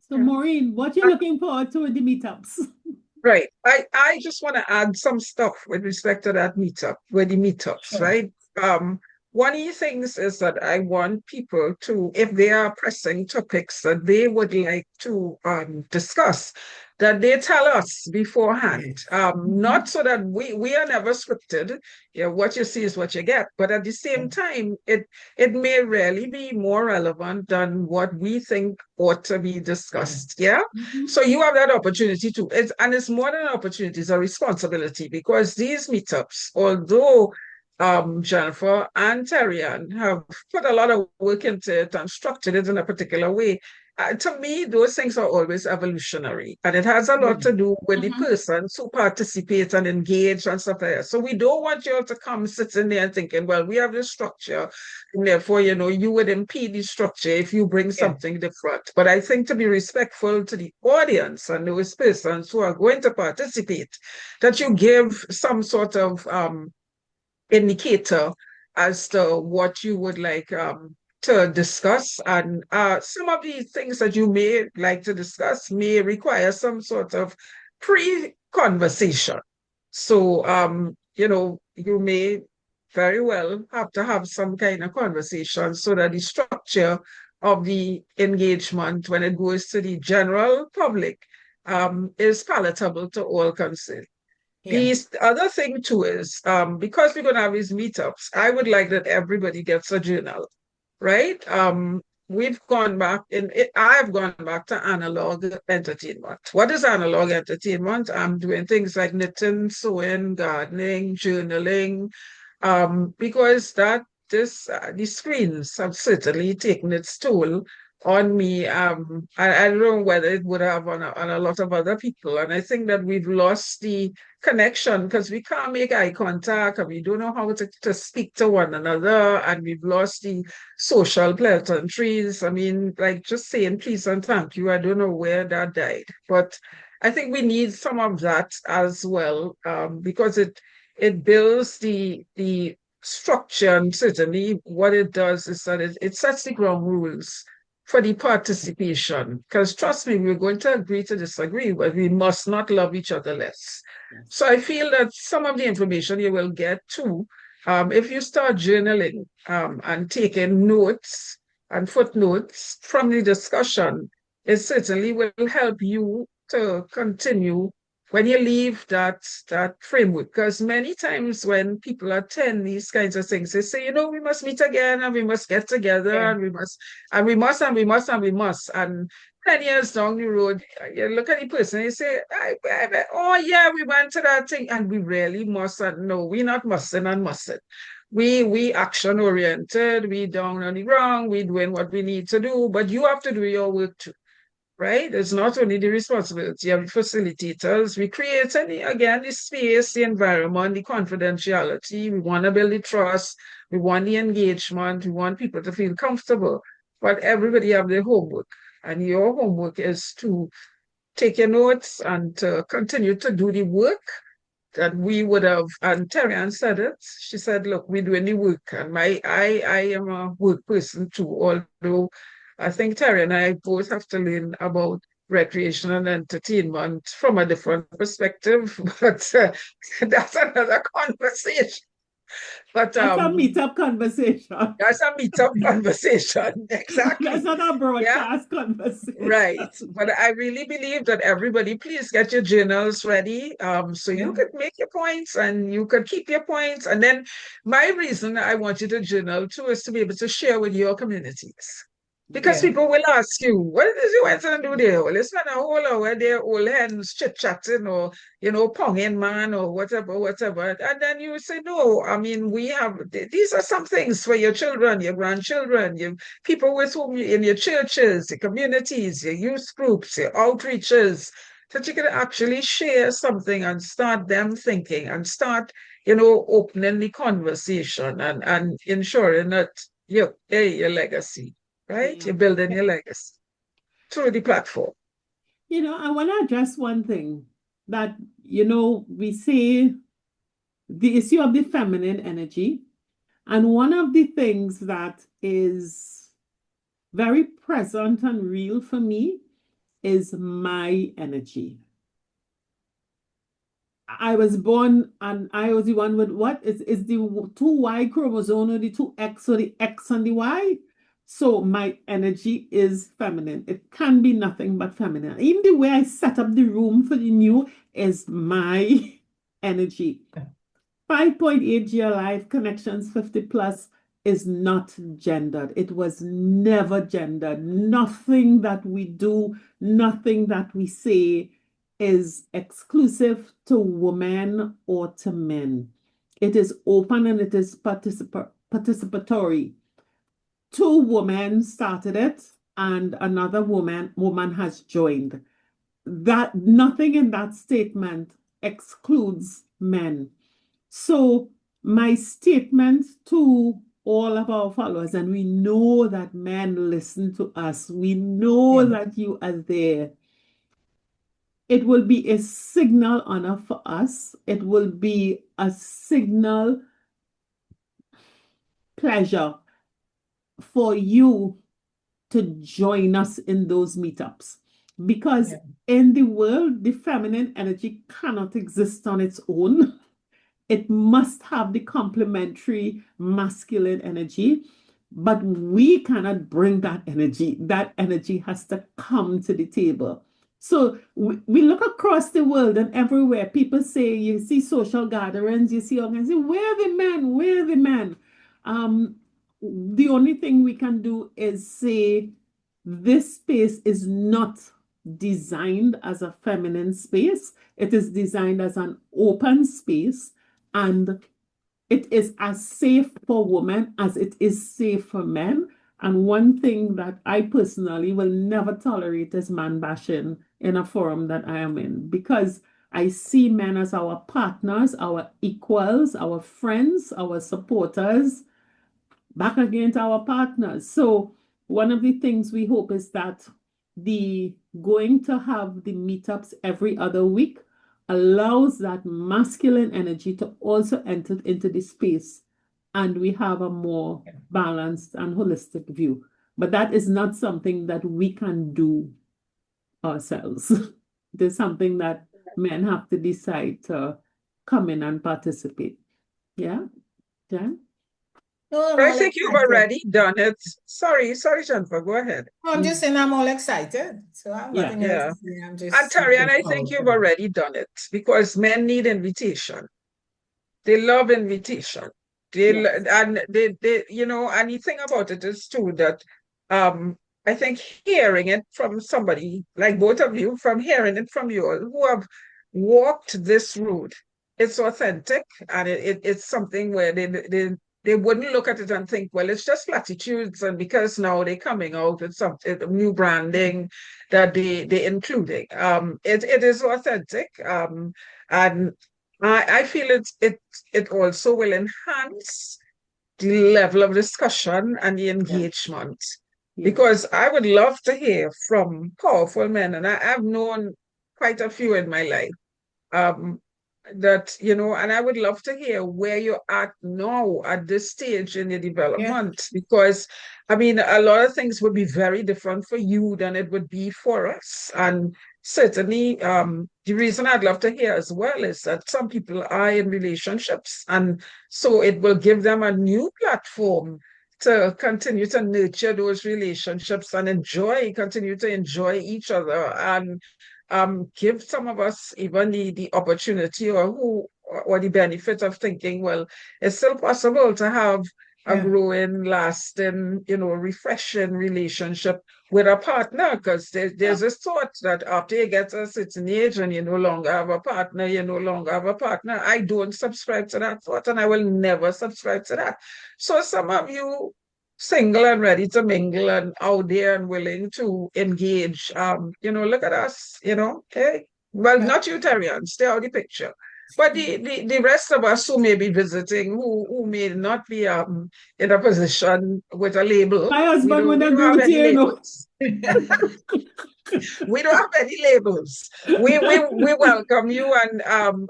So,
Yeah.
Maureen, what you looking forward to with the meetups?
Right. I just want to add some stuff with respect to that meetup, with the meetups,
Sure.
right? One of the things is that I want people to, if they are pressing topics that they would like to discuss, that they tell us beforehand.
Yes.
Not so that we are never scripted. Yeah, what you see is what you get. But at the same time, it may really be more relevant than what we think ought to be discussed. Yeah.
Mhm.
So you have that opportunity too. It's more than an opportunity, it's a responsibility, because these meetups, although Jennifer and Terrian have put a lot of work into it and structured it in a particular way, to me, those things are always evolutionary. And it has a
Yeah.
lot to do with the
Mhm.
persons who participate and engage and stuff like that. So we don't want you all to come sitting there and thinking, well, we have this structure, and therefore, you know, you would impede the structure if you bring
Yeah.
something different. But I think to be respectful to the audience and those persons who are going to participate, that you give some sort of indicator as to what you would like to discuss. And some of the things that you may like to discuss may require some sort of pre-conversation. So, you know, you may very well have to have some kind of conversation so that the structure of the engagement when it goes to the general public is palatable to all concerned.
Yeah.
The other thing too is because we're going to have these meetups, I would like that everybody gets a journal, right? We've gone back I've gone back to analog entertainment. What is analog entertainment? I'm doing things like knitting, sewing, gardening, journaling, because the screens have certainly taken its toll on me. I don't know whether it would have on a lot of other people. And I think that we've lost the connection because we can't make eye contact and we don't know how to speak to one another, and we've lost the social pleasantries. I mean, like just saying please and thank you, I don't know where that died. But I think we need some of that as well, because it builds the structure, and certainly what it does is that it sets the ground rules for the participation. Because trust me, we're going to agree to disagree, but we must not love each other less.
Yes.
So I feel that some of the information you will get too, if you start journaling and taking notes and footnotes from the discussion, it certainly will help you to continue when you leave that framework. Because many times when people attend these kinds of things, they say, you know, we must meet again and we must get together
Yeah.
and we must and we must and we must and we must. And 10 years down the road, you look at the person and you say, oh yeah, we went to that thing and we really mustn't. No, we're not mustn't and mustn't. We action oriented, we down on the ground, we doing what we need to do, but you have to do your work too, right? It's not only the responsibility of the facilitators. We create, again, the space, the environment, the confidentiality. We want to build the trust. We want the engagement. We want people to feel comfortable. But everybody have their homework. And your homework is to take your notes and to continue to do the work that we would have. And Terrian said it. She said, look, we're doing the work. And I am a work person too, although I think Terry and I both have to learn about recreation and entertainment from a different perspective, but that's another conversation. But
That's a meetup conversation.
that's a meetup conversation.
That's
Exactly.
not a
Yeah,
broadcast conversation.
right. But I really believe that everybody, please get your journals ready. So you
Yeah.
could make your points and you could keep your points. And then my reason I want you to journal too is to be able to share with your communities. Because
Yeah.
people will ask you, what did you went and do there? Well, it's not a whole hour there, old hens chit-chatting or, ponging man or whatever, whatever. And then you say, no, I mean, we have, these are some things for your children, your grandchildren, your people with whom you, in your churches, your communities, your youth groups, your outreaches, that you can actually share something and start them thinking and start, opening the conversation and ensuring that your legacy, right?
Yeah.
You're building your legacy through the platform.
I want to address one thing that, we say the issue of the feminine energy. And one of the things that is very present and real for me is my energy. I was born and I was the one with what is the two Y chromosome or the two X or the X and the Y. So my energy is feminine. It can be nothing but feminine. Even the way I set up the room for the new is my energy. 5.8-year life connections 50 plus is not gendered. It was never gendered. Nothing that we do, nothing that we say is exclusive to women or to men. It is open and it is participatory. Two women started it and another woman has joined. That nothing in that statement excludes men. So my statement to all of our followers, and we know that men listen to us, we know that you are there. It will be a signal honor for us. It will be a signal pleasure for you to join us in those meetups. Because in the world, the feminine energy cannot exist on its own. It must have the complementary masculine energy, but we cannot bring that energy. That energy has to come to the table. So we look across the world and everywhere people say, you see social gatherings, you see organizations, where are the men? Where are the men? The only thing we can do is say this space is not designed as a feminine space. It is designed as an open space, and it is as safe for women as it is safe for men. And one thing that I personally will never tolerate is man bashing in a forum that I am in, because I see men as our partners, our equals, our friends, our supporters, back against our partners. So one of the things we hope is that the going to have the meetups every other week allows that masculine energy to also enter into the space, and we have a more balanced and holistic view. But that is not something that we can do ourselves. It is something that men have to decide to come in and participate. Yeah, Jan?
No, I'm
I
all
think you've
excited.
already done it. Sorry, Jennifer, go ahead.
No, I'm just saying I'm all excited. So I have
Yeah.
nothing else
Yeah.
to say. I'm just
And Tarian, I
looking
think
forward
you've
to that.
already done it because men need invitation. They love invitation.
Yes.
And they and the thing about it is too that I think hearing it from somebody like both of you, from hearing it from you all who have walked this road, it's authentic and it's something where they wouldn't look at it and think, well, it's just platitudes, and because now they're coming out with something new branding that they're including. It is authentic. And I feel it also will enhance the level of discussion and the engagement.
Yeah.
Because I would love to hear from powerful men, and I've known quite a few in my life. And I would love to hear where you're at now at this stage in your development, because I mean, a lot of things would be very different for you than it would be for us. And certainly, the reason I'd love to hear as well is that some people are in relationships, and so it will give them a new platform to continue to nurture those relationships and continue to enjoy each other, and give some of us even the opportunity or the benefit of thinking, well, it's still possible to have a
Yeah.
growing, lasting, refreshing relationship with a partner, because there's this thought that after you get to a certain age and you no longer have a partner, you no longer have a partner. I don't subscribe to that thought, and I will never subscribe to that. So some of you single and ready to mingle and out there and willing to engage, look at us, hey. Well,
Yeah.
not you, Terrian, stay out of the picture. But the rest of us who may be visiting, who may not be in a position with a label,
My husband would
we don't
agree
have
with you,
any
you know.
labels. We don't have any labels. We welcome you,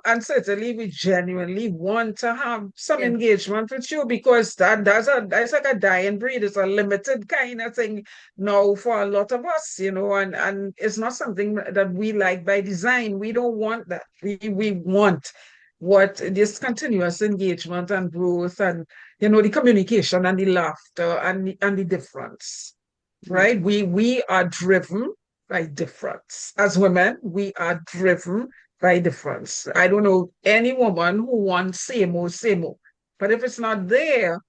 and certainly we genuinely want to have some
Yeah.
engagement with you, because that's like a dying breed. It's a limited kind of thing now for a lot of us, and it's not something that we like by design. We don't want that. We want what this continuous engagement and growth, and the communication and the laughter and the difference. Right? We are driven by difference. As women, we are driven by difference. I don't know any woman who wants same old, same old. But if it's not there,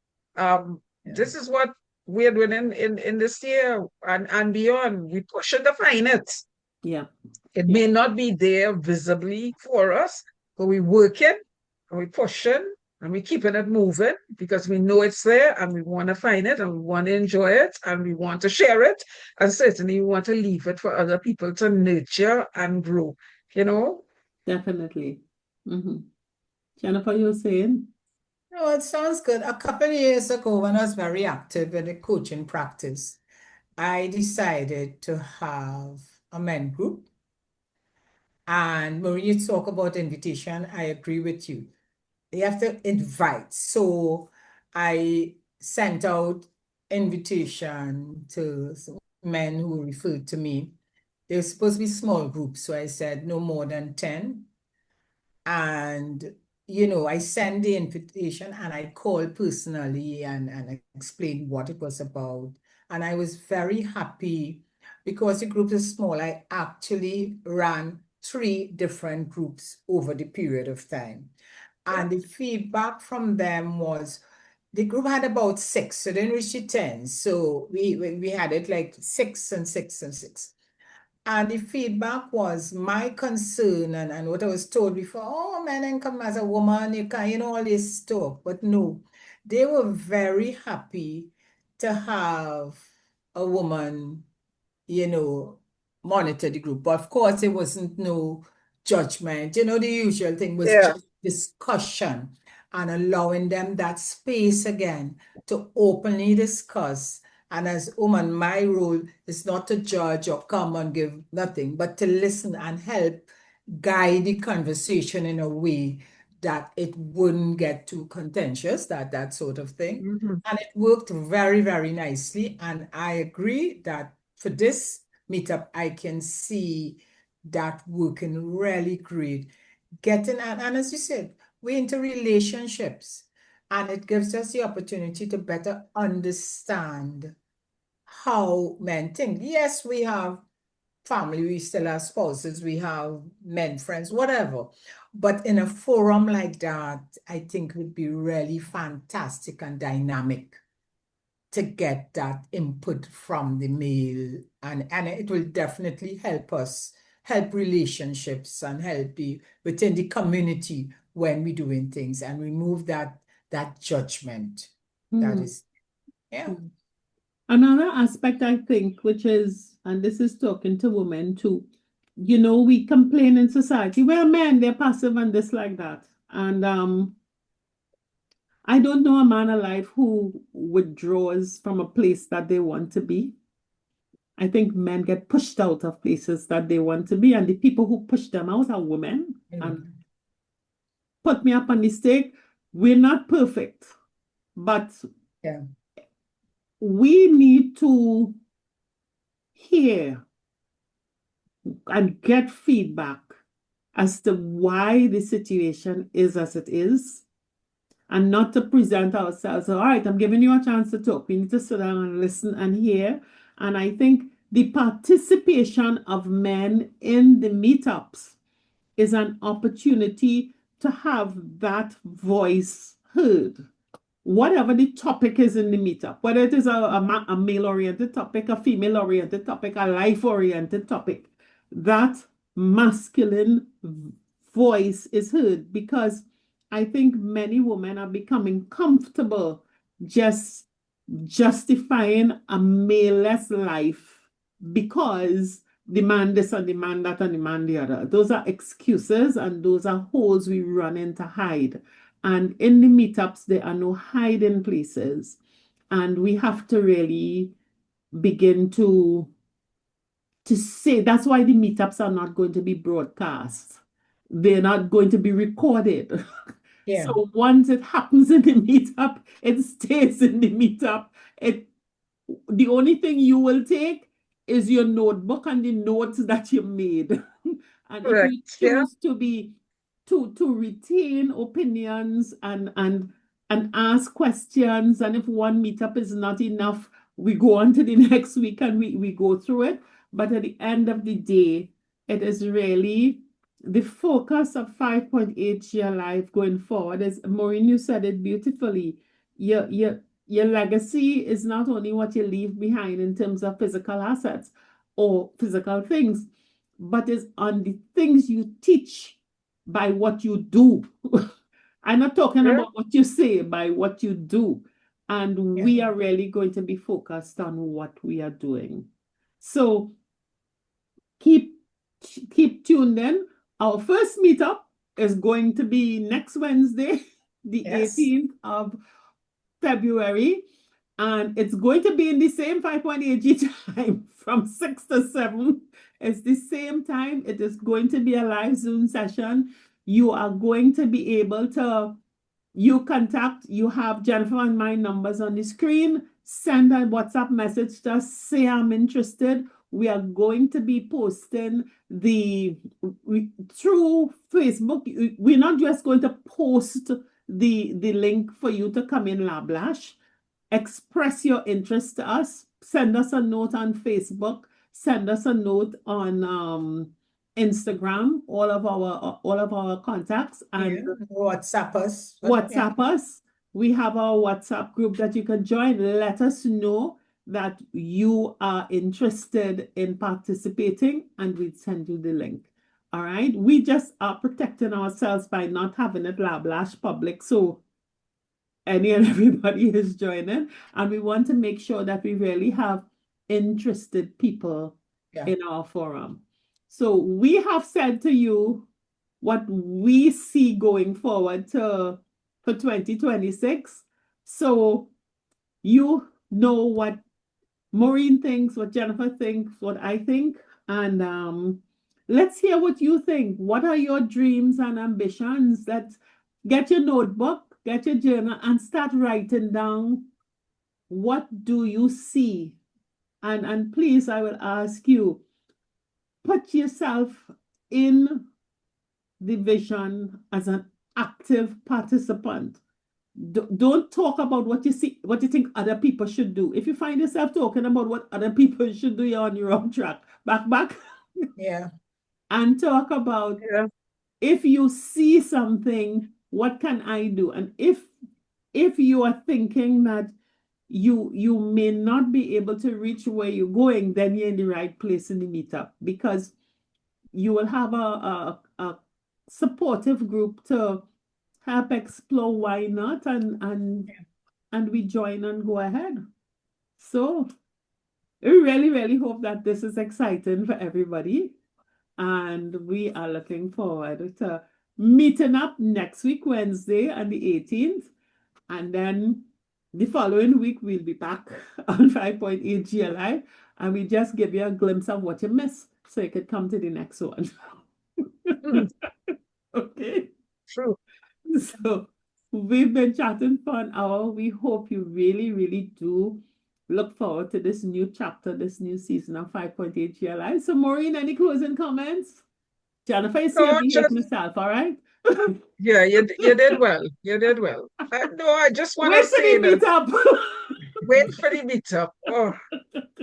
this is what we're doing in this year and beyond. We push and define it.
Yeah.
It may not be there visibly for us, but we working and we pushing and we keeping it moving because we know it's there and we want to find it and we want to enjoy it and we want to share it. And certainly we want to leave it for other people to nurture and grow,
Definitely. Jennifer, you were saying?
No, it sounds good. A couple of years ago, when I was very active in the coaching practice, I decided to have a men group. And Maureen, you talk about invitation. I agree with you. You have to invite. So I sent out invitation to men who referred to me. They were supposed to be small groups, so I said no more than 10. And I sent the invitation and I called personally and explained what it was about. And I was very happy because the group is small. I actually ran 3 different groups over the period of time. And the feedback from them was the group had about 6, so they didn't reach the 10. So we had it like 6 and 6 and 6. And the feedback was my concern and what I was told before, oh, man, and come as a woman, you can, all this stuff. But no, they were very happy to have a woman, monitor the group. But of course, it wasn't no judgment. The usual thing was just discussion and allowing them that space again to openly discuss. And as woman, my role is not to judge or come and give nothing, but to listen and help guide the conversation in a way that it wouldn't get too contentious, that sort of thing. And it worked very, very nicely. And I agree that for this meetup, I can see that working really great. And as you said, we're into relationships, and it gives us the opportunity to better understand how men think. Yes, we have family, we still have spouses, we have men friends, whatever. But in a forum like that, I think would be really fantastic and dynamic to get that input from the male. And it will definitely help us, help relationships and help within the community when we're doing things and remove that judgment. That is, yeah.
Another aspect, I think, which is, and this is talking to women too, we complain in society, well, men, they're passive and this like that. And I don't know a man alive who withdraws from a place that they want to be. I think men get pushed out of places that they want to be, and the people who push them out are women. And put me up on the stake, we're not perfect, but we need to hear and get feedback as to why the situation is as it is, and not to present ourselves. So, all right, I'm giving you a chance to talk. We need to sit down and listen and hear. And I think the participation of men in the meetups is an opportunity to have that voice heard. Whatever the topic is in the meetup, whether it is a male-oriented topic, a female-oriented topic, a life-oriented topic, that masculine voice is heard, because I think many women are becoming comfortable just justifying a male-less life because demand this and demand that and demand the other. Those are excuses, and those are holes we run in to hide. And in the meetups, there are no hiding places. And we have to really begin to say, that's why the meetups are not going to be broadcast. They're not going to be recorded.
Yeah.
So once it happens in the meetup, it stays in the meetup. The only thing you will take is your notebook and the notes that you made. And if you
Correct. Yeah.
choose to retain opinions and ask questions, and if one meetup is not enough, we go on to the next week and we go through it. But at the end of the day, it is really the focus of 5.8 Year Life going forward. As Maureen, you said it beautifully. Your legacy is not only what you leave behind in terms of physical assets or physical things, but is on the things you teach by what you do. I'm not talking
Yeah.
about what you say, by what you do. And
Yeah.
we are really going to be focused on what we are doing. So keep tuned in. Our first meetup is going to be next Wednesday, the
Yes.
18th of February. And it's going to be in the same 5.8G time from 6 to 7. It's the same time. It is going to be a live Zoom session. You are going to be able to, you have Jennifer and my numbers on the screen. Send a WhatsApp message, just say I'm interested. We are going to be posting through Facebook. We're not just going to post the link for you to come in Lablash. Express your interest to us. Send us a note on Facebook. Send us a note on Instagram. All of our contacts, and
Yeah. WhatsApp us.
WhatsApp us. We have our WhatsApp group that you can join. Let us know that you are interested in participating, and we'll send you the link. All right. We just are protecting ourselves by not having it Lablash public, so any and everybody is joining. And we want to make sure that we really have interested people
Yeah.
in our forum. So we have said to you what we see going forward for 2026. So you know what Maureen thinks, what Jennifer thinks, what I think, and let's hear what you think. What are your dreams and ambitions? Get your notebook, get your journal, and start writing down, what do you see? And please, I will ask you, put yourself in the vision as an active participant. Don't talk about what you see, what you think other people should do. If you find yourself talking about what other people should do, you're on your own track. Back.
Yeah.
And talk about,
Yeah.
if you see something, what can I do? And if you are thinking that you may not be able to reach where you're going, then you're in the right place in the meetup, because you will have a supportive group to help explore why not, and we join and go ahead. So we really, really hope that this is exciting for everybody. And we are looking forward to meeting up next week, Wednesday, on the 18th. And then the following week, we'll be back on 5.8 GLI. And we just give you a glimpse of what you missed, so you could come to the next one. Okay.
True.
So we've been chatting for an hour. We hope you really, really do look forward to this new chapter, this new season of 5.8 GLI. So, Maureen, any closing comments? Jennifer, you see, I
No,
behave
just
myself, all right?
yeah, you did well. You did well. No, I just want to
Wait for
say
the
that
meetup.
wait for the meetup. Oh,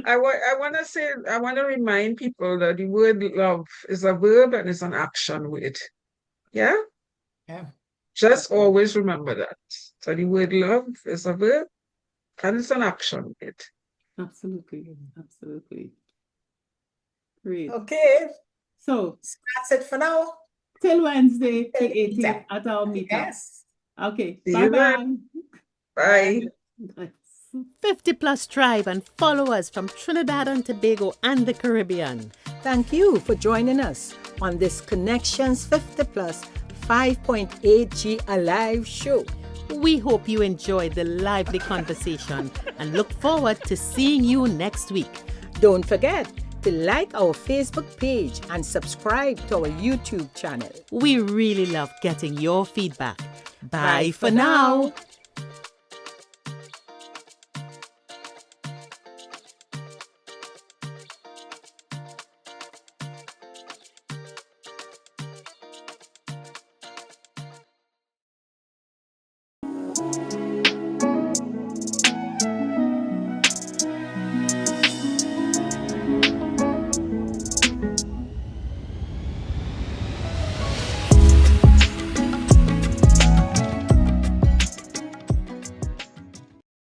I want to say, I want to remind people that the word love is a verb and it's an action word. Yeah?
Yeah.
Just always remember that. So the word love is a verb and it's an action word.
Absolutely. Absolutely. Great.
Okay,
So,
so that's it for now.
till Wednesday, the
Till the
18th
meetup.
at our meetup.
Yes.
Okay.
See you then.
Bye-bye.
Bye.
Nice.
50 Plus Tribe and follow us from Trinidad and Tobago and the Caribbean.
Thank you for joining us on this Connections 50 Plus 5.8G Alive show.
We hope you enjoyed the lively conversation and look forward to seeing you next week.
Don't forget to like our Facebook page and subscribe to our YouTube channel.
We really love getting your feedback. Bye,
Bye
for
for
now.
now.